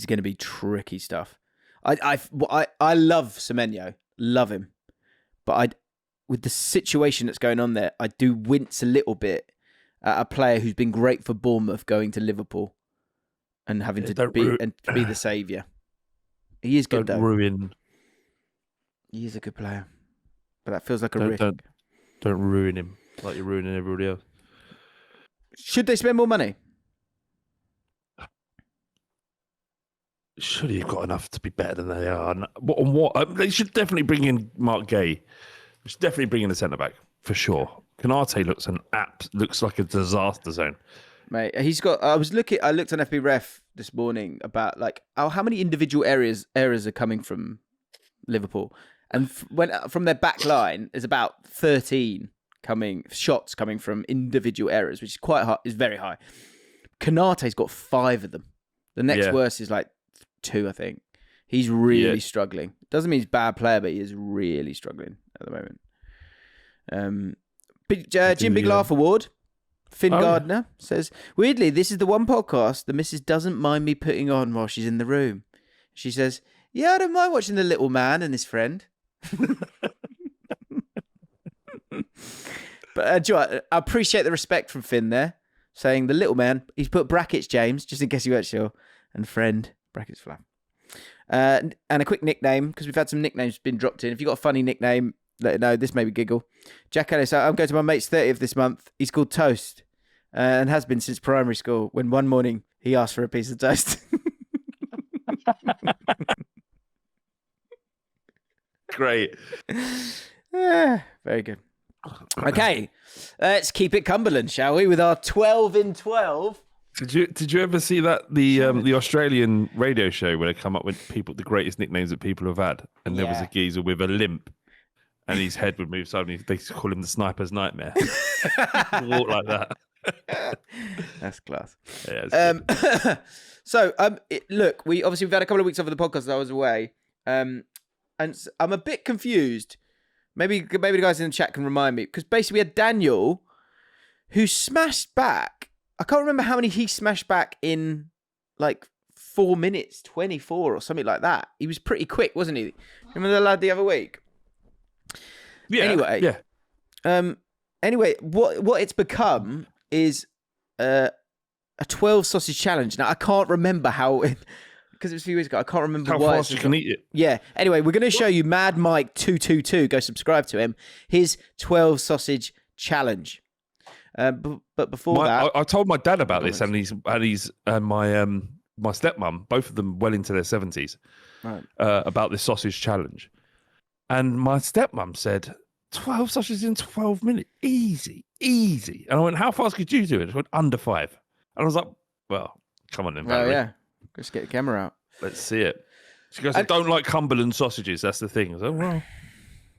going to be tricky stuff. I love Semenyo, love him, but with the situation that's going on there, I do wince a little bit at a player who's been great for Bournemouth going to Liverpool and having to be the saviour. He is good though. He is a good player, but that feels like a risk. Don't ruin him like you're ruining everybody else. Should they spend more money? Surely you've got enough to be better than they are. They should definitely bring in Mark Gay. They should definitely bring in a centre back for sure. Canate looks like a disaster zone. Mate, he's got. I looked on FB Ref this morning about how many individual errors are coming from Liverpool, and from their back line is about 13 shots coming from individual errors, which is quite high. Is very high. Canate's got 5 of them. The next worst is 2, I think. He's really struggling. Doesn't mean he's a bad player, but he is really struggling at the moment. Jim Big Laugh Award. Finn Gardner says, weirdly, this is the one podcast the missus doesn't mind me putting on while she's in the room. She says, yeah, I don't mind watching the little man and his friend. But I appreciate the respect from Finn there, saying the little man. He's put brackets James, just in case you weren't sure, and friend, brackets Flam. And a quick nickname, because we've had some nicknames been dropped in. If you've got a funny nickname, let it know. This made me giggle. Jack Ellis, I'm going to my mate's 30th this month. He's called Toast and has been since primary school, when one morning he asked for a piece of toast. Great. Very good. Okay, let's keep it Cumberland, shall we, with our 12 in 12. Did you ever see that the Australian radio show where they come up with the greatest nicknames that people have had, and there was a geezer with a limp, and his head would move suddenly. They call him the Sniper's Nightmare. Walk like that. That's class. Yeah, so look, we've had a couple of weeks off of the podcast that I was away, and I'm a bit confused. Maybe the guys in the chat can remind me, because basically we had Daniel, who smashed back. I can't remember how many he smashed back in 4 minutes, 24 or something like that. He was pretty quick, wasn't he? Remember the lad the other week? Yeah. Anyway, what it's become is a 12 sausage challenge. Now I can't remember how, because it was a few years ago. I can't remember how fast you can eat it. Yeah. Anyway, we're going to show you Mad Mike 222. Go subscribe to him. His 12 sausage challenge. But before that, I told my dad about this, and my stepmom, both of them well into their 70s, right. About this sausage challenge. And my stepmom said, 12 sausages in 12 minutes, easy. And I went, how fast could you do it? She went, under 5. And I was like, well, come on then, Valerie. Oh yeah, let's get the camera out. Let's see it. She goes, I don't like Cumberland sausages. That's the thing. I said, well,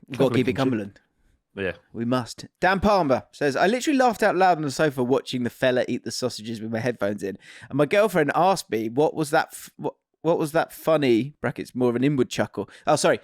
you've got to keep it Cumberland. Yeah, we must. Dan Palmer says, I literally laughed out loud on the sofa watching the fella eat the sausages with my headphones in, and my girlfriend asked me, what was that funny, brackets, more of an inward chuckle. Oh, sorry.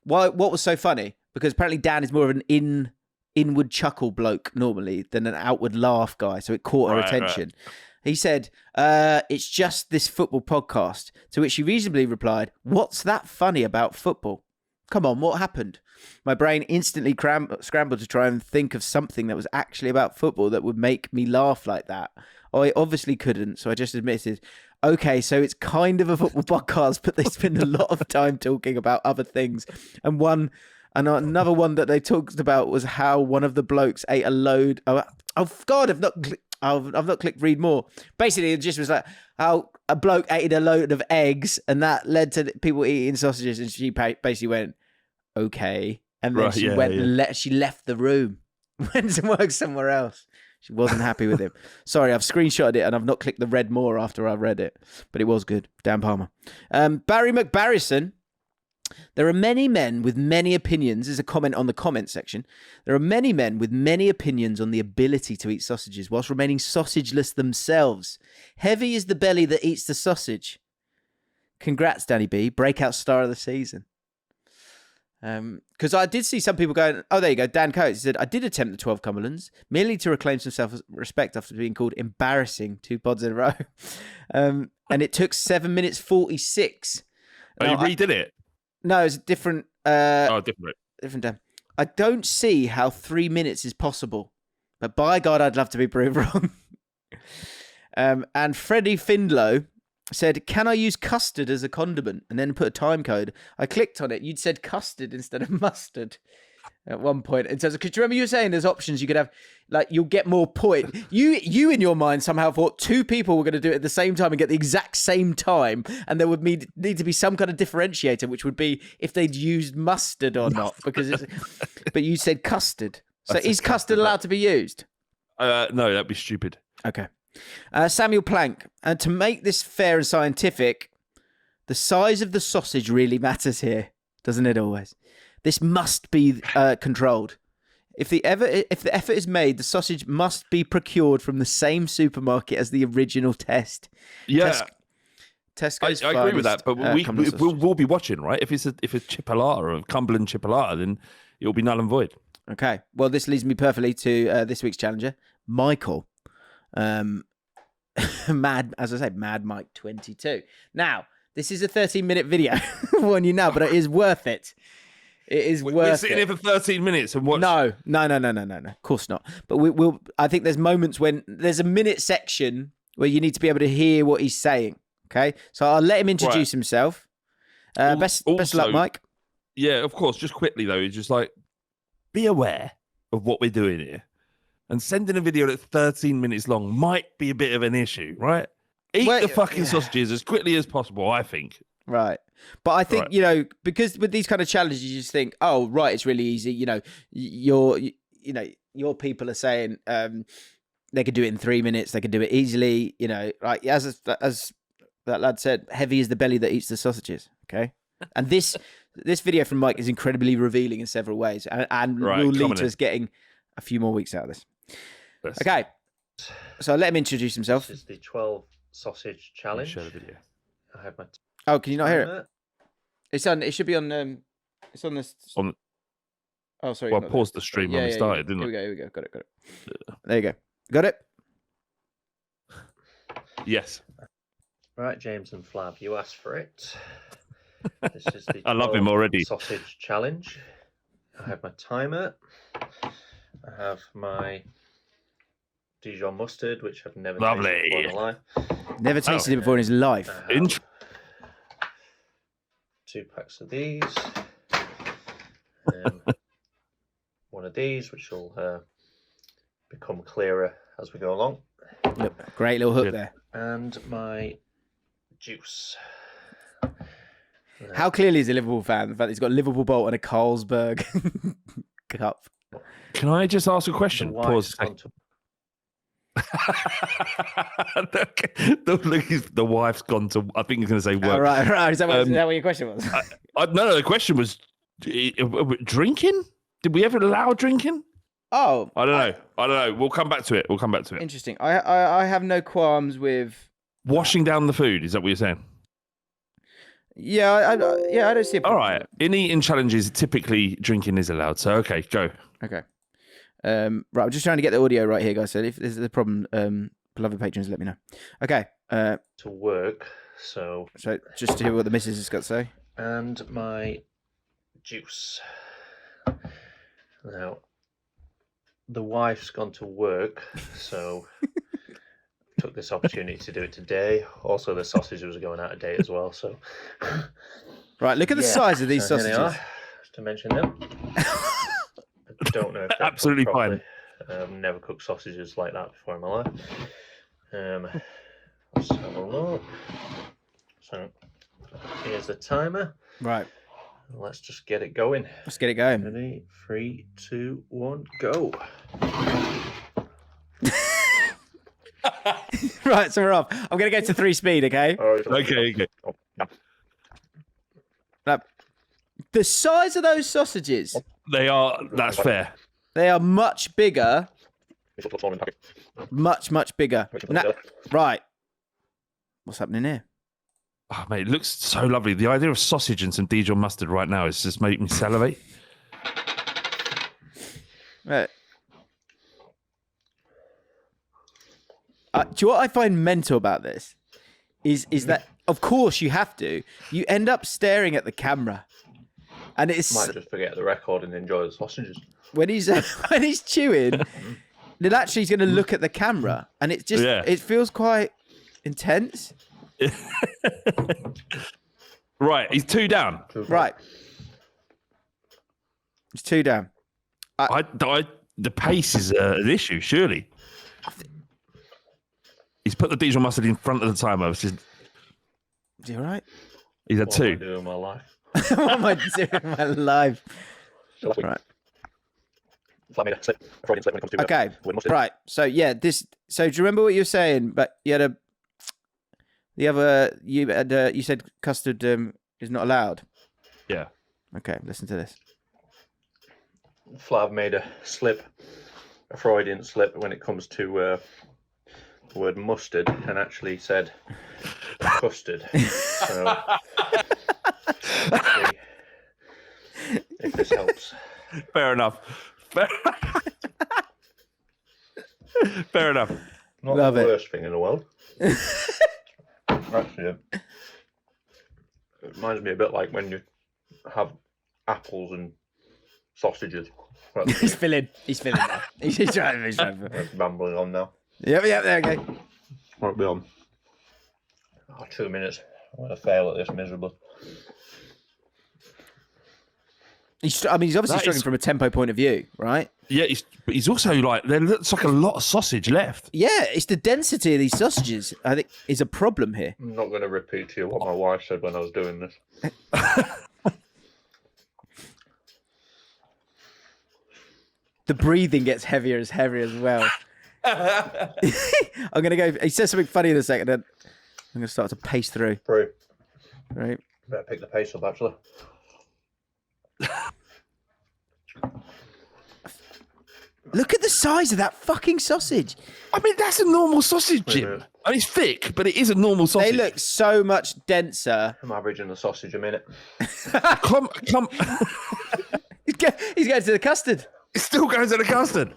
What was so funny? Because apparently Dan is more of an inward chuckle bloke normally than an outward laugh guy, so it caught her attention. Right. He said, it's just this football podcast, to which she reasonably replied, what's that funny about football? Come on, what happened? My brain instantly scrambled to try and think of something that was actually about football that would make me laugh like that. I obviously couldn't, so I just admitted, okay, so it's kind of a football podcast, but they spend a lot of time talking about other things. And another one that they talked about was how one of the blokes ate a load. Oh God, I've not clicked read more. Basically, it just was like how a bloke ate a load of eggs, and that led to people eating sausages. And she basically went, okay, and then she went and she left the room, went to work somewhere else. She wasn't happy with him. Sorry, I've screenshotted it and I've not clicked the read more after I read it, but it was good. Dan Palmer, Barry McBarrison. There are many men with many opinions, is a comment on the comment section. There are many men with many opinions on the ability to eat sausages whilst remaining sausageless themselves. Heavy is the belly that eats the sausage. Congrats, Danny B. Breakout star of the season. Because I did see some people going, oh, there you go, Dan Coates. He said, I did attempt the 12 Cumberlands, merely to reclaim some self-respect after being called embarrassing 2 pods in a row. And it took 7 minutes 46. Oh, you redid it? No, it's a different... different time. I don't see how 3 minutes is possible, but by God, I'd love to be proved wrong. And Freddie Findlow said, can I use custard as a condiment? And then put a time code. I clicked on it. You'd said custard instead of mustard at one point. And so, because you remember you were saying there's options you could have, like you'll get more point. You in your mind somehow thought 2 people were going to do it at the same time and get the exact same time. And there would need to be some kind of differentiator, which would be if they'd used mustard or not. But you said custard. So is custard allowed to be used? No, that'd be stupid. Okay. Samuel Plank, and to make this fair and scientific, the size of the sausage really matters here, doesn't it always? This must be controlled. If the effort is made, the sausage must be procured from the same supermarket as the original test. Yeah. Tesco's I agree with that, but we'll be watching, right? If it's chipolata or Cumberland chipolata, then it'll be null and void. Okay. Well, this leads me perfectly to this week's challenger, Michael. Mad Mike 22. Now, this is a 13-minute video. I warn you now, but it is worth it. It is worth it. We're sitting here for 13 minutes and watch. No. Of course not. But we'll. I think there's moments when there's a minute section where you need to be able to hear what he's saying. Okay, so I'll let him introduce himself. Best luck, Mike. Yeah, of course. Just quickly though, it's just like be aware of what we're doing here. And sending a video that's 13 minutes long might be a bit of an issue, right? Eat the fucking sausages as quickly as possible, I think. Right. But I think, because with these kind of challenges, you just think, oh, right, it's really easy. Your people are saying they could do it in 3 minutes. They could do it easily. Like as that lad said, heavy is the belly that eats the sausages. Okay. And this video from Mike is incredibly revealing in several ways and will lead to us getting a few more weeks out of this. Okay, so I'll let him introduce himself. This is the 12 sausage challenge. Show the video. I have my. Oh, can you not hear it? It's on. It should be on. It's on this. On. Oh, sorry. Well, I paused the stream when we started, didn't I? Here we go. Got it. Yeah. There you go. Got it. Yes. Right, James and Flab, you asked for it. This is the. I love him already. Sausage challenge. I have my timer. I have my Dijon mustard, which I've never tasted before in my life. Never tasted it before in his life. 2 packs of these. One of these, which will become clearer as we go along. Yep. Great little hook there. And my juice. How clearly is a Liverpool fan? The fact that he's got a Liverpool bolt and a Carlsberg cup. Can I just ask a question? Pause. The wife's gone to. I think he's going to say work. Oh, right. Is that what your question was? No. The question was drinking. Did we ever allow drinking? Oh, I don't know. We'll come back to it. Interesting. I have no qualms with washing down the food. Is that what you're saying? Yeah, I don't see a problem. All right. In eating challenges, typically drinking is allowed. So, okay, go. Okay. Right, I'm just trying to get the audio right here, guys. So if there's a problem, beloved patrons, let me know. Okay. To work, so just to hear what the missus has got to say. And my juice. Now, the wife's gone to work, so took this opportunity to do it today. Also, the sausages was going out of date as well. So, right, look at the size of these sausages. Here they are, just to mention them. I don't know if they're absolutely fine. Never cooked sausages like that before in my life. Let's have a look. So, here's the timer. Right. Let's just get it going. Let's get it going. Ready? 3, 2, 1, go. Right, so we're off. I'm going to go to 3 speed, okay? Okay. The size of those sausages. That's fair. They are much bigger. Much bigger. Right. What's happening here? Oh, mate, it looks so lovely. The idea of sausage and some Dijon mustard right now is just making me salivate. Right. Do you know what I find mental about this? Is that, of course, you have to. You end up staring at the camera. And it's... Might just forget the record and enjoy the sausages. When he's chewing, then actually he's going to look at the camera. And it just it feels quite intense. Right, he's 2 down. Right. He's 2 down. The pace is an issue, surely. He's put the Dijon mustard in front of the timer. Is he all right? He's had 2. What am I doing in my life? What am I doing in my life? Right. Okay. Right. So yeah, So do you remember what you were saying? But you had you said custard is not allowed. Yeah. Okay. Listen to this. Flav made a Freudian slip when it comes to the word mustard, and actually said custard. So, if this helps. Fair enough. Fair enough. Not Love the it. worst thing in the world. Actually, it reminds me a bit like when you have apples and sausages. He's filling. Now. He's trying. It's rambling on now. Yep, there we go. Won't be on. 2 minutes. I'm going to fail at this miserably. He's obviously struggling from a tempo point of view, right? Yeah, he's also like, there looks like a lot of sausage left. Yeah, it's the density of these sausages, I think, is a problem here. I'm not going to repeat to you what my wife said when I was doing this. The breathing gets heavier as well. I'm going to go... He says something funny in a second, and I'm going to start to pace through. Right. Better pick the pace up, actually. Look at the size of that fucking sausage. I mean, that's a normal sausage, Jim. I mean, it's thick, but it is a normal sausage. They look so much denser. I'm averaging the sausage a minute. Come. He's going to the custard. It still goes to the custard.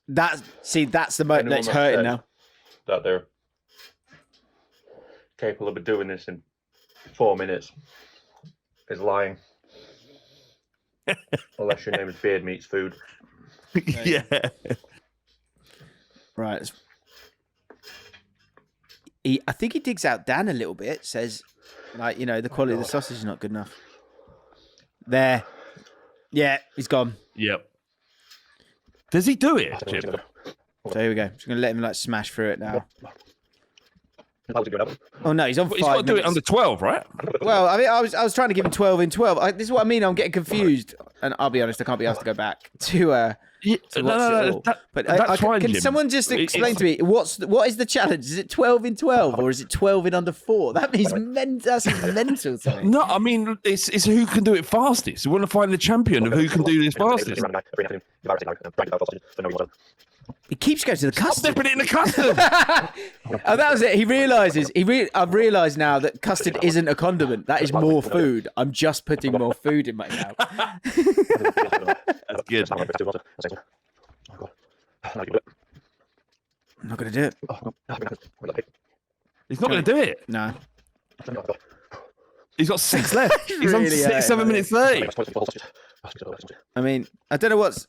That's the moment that's hurting now. That they're capable of doing this in 4 minutes is lying. Unless your name is Beard Meats Food. Yeah. Right. I think he digs out Dan a little bit. Says, like, the quality of the sausage is not good enough. There. Yeah, he's gone. Yep. Does he do it, Jim? So here we go. Just going to let him smash through it now. Oh no, he's on 5 He's got to do it under 12, right? Well, I mean, I was trying to give him 12 in 12. This is what I mean. I'm getting confused, and I'll be honest, I can't be asked to go back to watch it all. But that's fine, can Jim. someone just explain to me what is the challenge? Is it 12 in 12 or is it 12 in under 4? That means that's mental to me. No, I mean it's who can do it fastest. We want to find the champion of who can do this fastest. He keeps going to the custard. Stop dipping it in the custard. Oh, that was it. He realises. I've realised now that custard isn't a condiment. That is more food. I'm just putting more food in my mouth. That's good. I'm not going to do it. He's not going to do it. No. He's got 6 left. He's on 7 minutes 30. I mean, I don't know what's...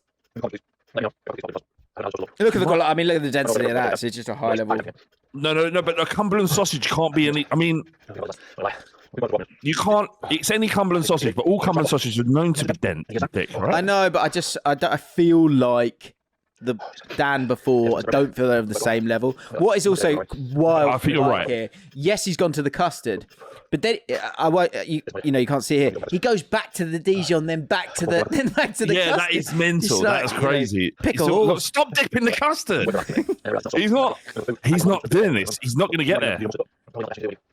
Look at the quality. I mean, look at the density of that. So it's just a high level. No. But a Cumberland sausage can't be any. I mean, you can't. It's any Cumberland sausage, but all Cumberland sausages are known to be dense and thick, right? I know, but I feel like the Dan before. I don't feel they're of the same level. What is also wild? I think you're right here. Yes, he's gone to the custard, but then I won't. You can't see it here. He goes back to the Dijon, then back to the Yeah, custard. that is mental. That's crazy. Pickle. Stop dipping the custard. He's not doing this. He's not going to get there.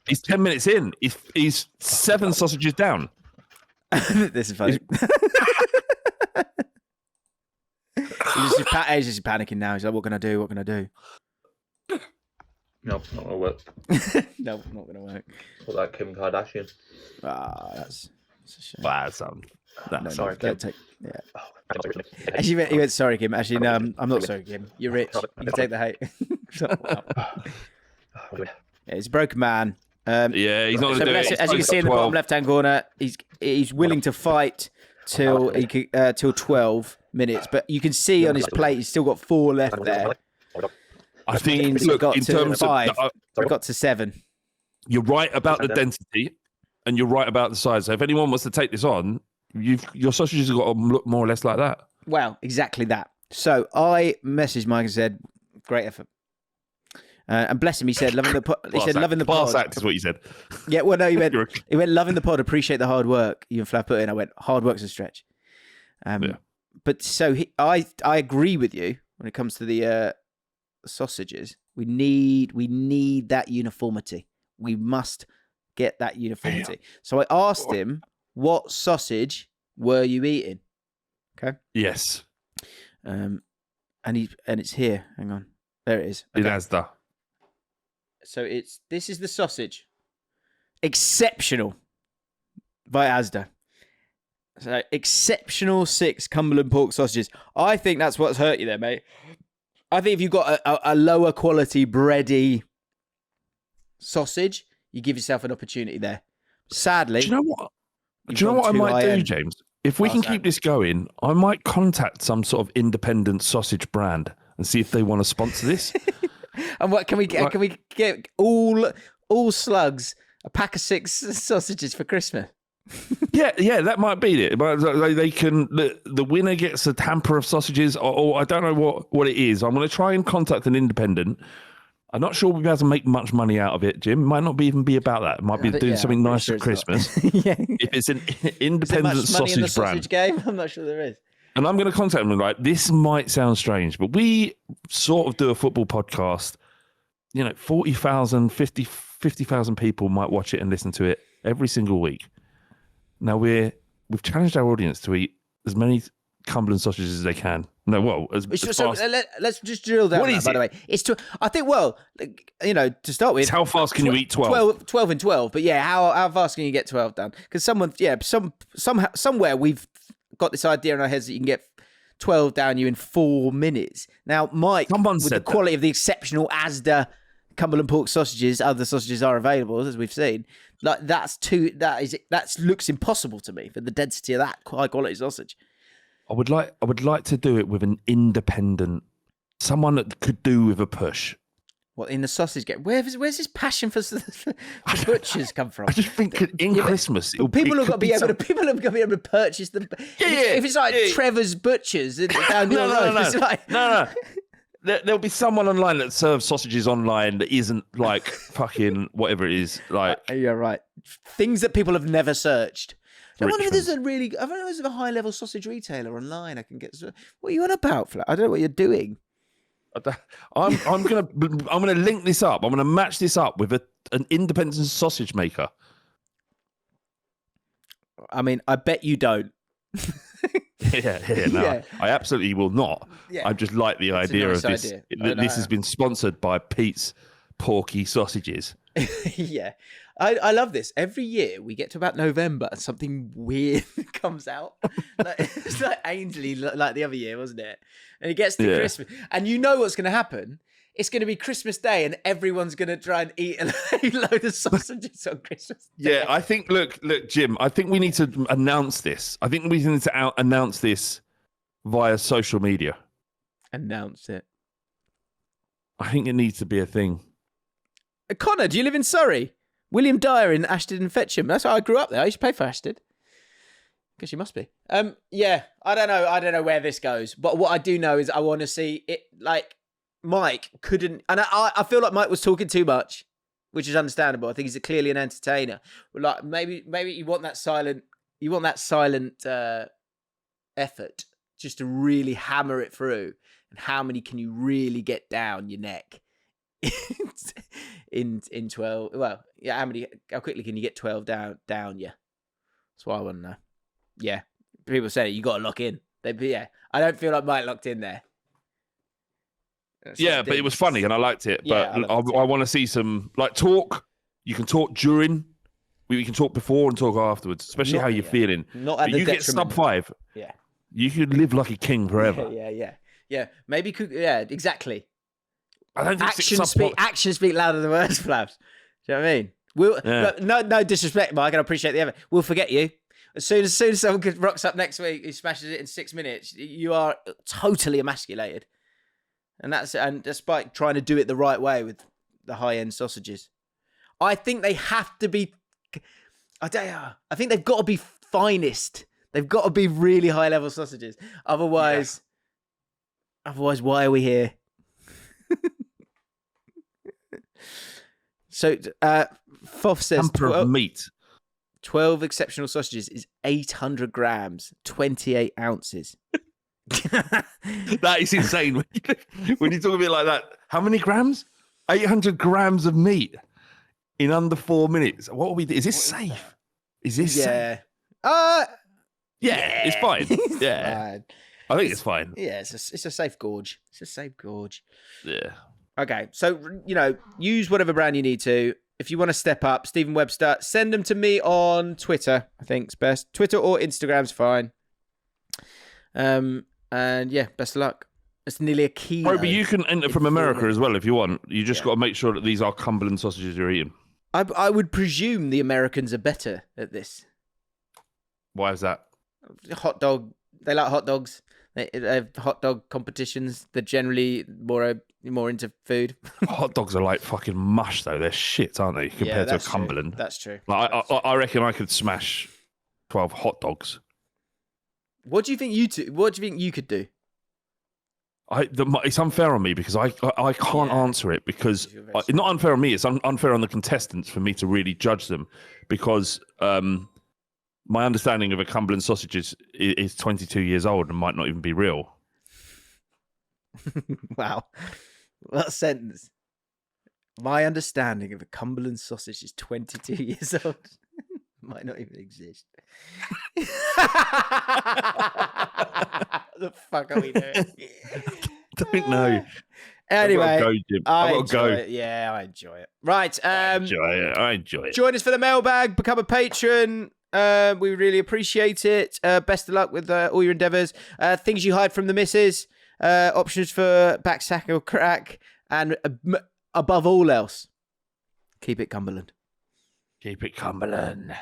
He's 10 minutes in. He's 7 sausages down. This is funny. He's just panicking now. He's like, what can I do? What can I do? No, it's not going to work. No, not going to work. Look like Kim Kardashian. That's a shame. Wow, No, sorry, don't Kim. take. Yeah. Oh, Actually, he went, sorry, Kim. Actually, no, I'm not sorry, Kim. You're rich. You can take the hate. Yeah, he's a broken man. He's not going to do it. As you can see in the bottom left-hand corner, he's willing to fight till 12 minutes, but you can see on his plate he's still got 4 left there. I think look, in terms 5, of got to 7. You're right about the density, and you're right about the size. So if anyone wants to take this on, your sausages have got to look more or less like that. Well, exactly that. So I messaged Mike and said, "Great effort." And bless him, he said, "Loving the pod." He said, "Loving the pod." Class act is what you said. Yeah, well, no, he went, "Loving the pod. Appreciate the hard work you and Flav put in." I went, "Hard work's a stretch." But so I agree with you when it comes to the sausages. We need that uniformity. We must get that uniformity. Yeah. So I asked him, "What sausage were you eating?" Okay. Yes. And it's here. Hang on. There it is. Okay. In Asda. So this is the sausage. Exceptional by Asda. So exceptional 6 Cumberland pork sausages. I think that's what's hurt you there, mate. I think if you've got a lower quality bready sausage, you give yourself an opportunity there. Sadly. Do you know what? I might do, James? If we can keep this going, I might contact some sort of independent sausage brand and see if they want to sponsor this. And what can we get? Can we get all slugs a pack of 6 sausages for Christmas? yeah, that might be it. But they can. The winner gets a hamper of sausages, or I don't know what it is. I'm going to try and contact an independent. I'm not sure we'll be able to make much money out of it, Jim. It might not even be about that. It might be doing something nice for Christmas. Yeah. If it's an independent is there much money in the brand. sausage game? I'm not sure there is. And I'm going to contact them. Like, this might sound strange, but we sort of do a football podcast. 40,000, 50,000 people might watch it and listen to it every single week. Now we've challenged our audience to eat as many Cumberland sausages as they can. No, well, as fast. Let's just drill down. By the way, it's I think. Well, to start with, how fast can you eat 12? 12 and 12. But yeah, how fast can you get 12 done? Because somewhere we've got this idea in our heads that you can get 12 down you in 4 minutes. Now, Mike, with the quality of the exceptional Asda Cumberland pork sausages, other sausages are available, as we've seen. Like that looks impossible to me for the density of that high quality sausage. I would like to do it with an independent, someone that could do with a push. What, in the sausage game? Where's this passion for butchers come from? I just think Christmas, people have got to be able to purchase them. If it's like Trevor's Butchers down your road, it's like no. There'll be someone online that serves sausages online that isn't like fucking whatever it is. Like, you're right. Things that people have never searched. I wonder if there's a high level sausage retailer online I can get. What are you on about, Flat? I don't know what you're doing. I'm gonna link this up. I'm gonna match this up with an independent sausage maker. I mean, I bet you don't. Yeah. I absolutely will not. Yeah. I just like the idea of this. This has been sponsored by Pete's Porky Sausages. Yeah. I love this. Every year we get to about November and something weird comes out. It's like Ainsley, like the other year, wasn't it? And it gets to Christmas. And you know what's going to happen. It's going to be Christmas Day and everyone's going to try and eat a load of sausages on Christmas Day. Yeah, I think, look, Jim, I think we need to announce this. I think we need to announce this via social media. Announce it. I think it needs to be a thing. Connor, do you live in Surrey? William Dyer in Ashton and Fetcham. That's how I grew up there. I used to play for Ashton. Guess you must be. Yeah, I don't know where this goes. But what I do know is I want to see it. Like, Mike couldn't, and I feel like Mike was talking too much, which is understandable. I think he's clearly an entertainer. But like maybe you want that silent effort just to really hammer it through. And how many can you really get down your neck in 12? Well, yeah, how quickly can you get 12 down you? That's what I want to know. Yeah, people say you got to lock in. I don't feel like Mike locked in there. Yeah, but it was funny and I liked it. Yeah, But I want to see some talk. You can talk during. We can talk before and talk afterwards, especially how you're feeling. Not at the you get snub 5. Yeah. You could live like a king forever. Yeah. Maybe. Exactly. I don't think actions speak louder than words, Flaps. Do you know what I mean? No disrespect, Mike. I appreciate the effort. We'll forget you. As soon as someone rocks up next week who smashes it in 6 minutes, you are totally emasculated. And despite trying to do it the right way with the high-end sausages. I think they have to be... I think they've got to be finest. They've got to be really high-level sausages. Otherwise, why are we here? So, Foff says... Hamper of meat. 12 exceptional sausages is 800 grams, 28 ounces. That is insane. When you talk a bit like that, how many grams? 800 grams of meat in under 4 minutes. What are we doing? Is this safe? Is this safe? Yeah, it's fine. Yeah. Fine. I think it's fine. Yeah, it's a safe gorge. It's a safe gorge. Yeah. Okay, so, use whatever brand you need to. If you want to step up, Stephen Webster, send them to me on Twitter, I think it's best. Twitter or Instagram's fine. And best of luck. It's nearly a kilo. Bro, but you can enter from America as well if you want. You just got to make sure that these are Cumberland sausages you're eating. I would presume the Americans are better at this. Why is that? Hot dog. They like hot dogs. They have hot dog competitions. They're generally more into food. Hot dogs are like fucking mush, though. They're shit, aren't they? Compared to a Cumberland. That's true. I reckon I could smash 12 hot dogs. What do you think you could do? It's unfair on me because I can't answer it because it's not unfair on me. It's unfair on the contestants for me to really judge them because my understanding of a Cumberland sausage is 22 years old and might not even be real. Wow. What a sentence. My understanding of a Cumberland sausage is 22 years old. Might not even exist. What the fuck are we doing? Don't know. Anyway, I've got to go, Jim. I've got to go. Yeah, I enjoy it. Right. I enjoy it. Join us for the mailbag. Become a patron. We really appreciate it. Best of luck with all your endeavours. Things you hide from the missus. Options for backsack or crack. And above all else, keep it Cumberland. Keep it Cumberland.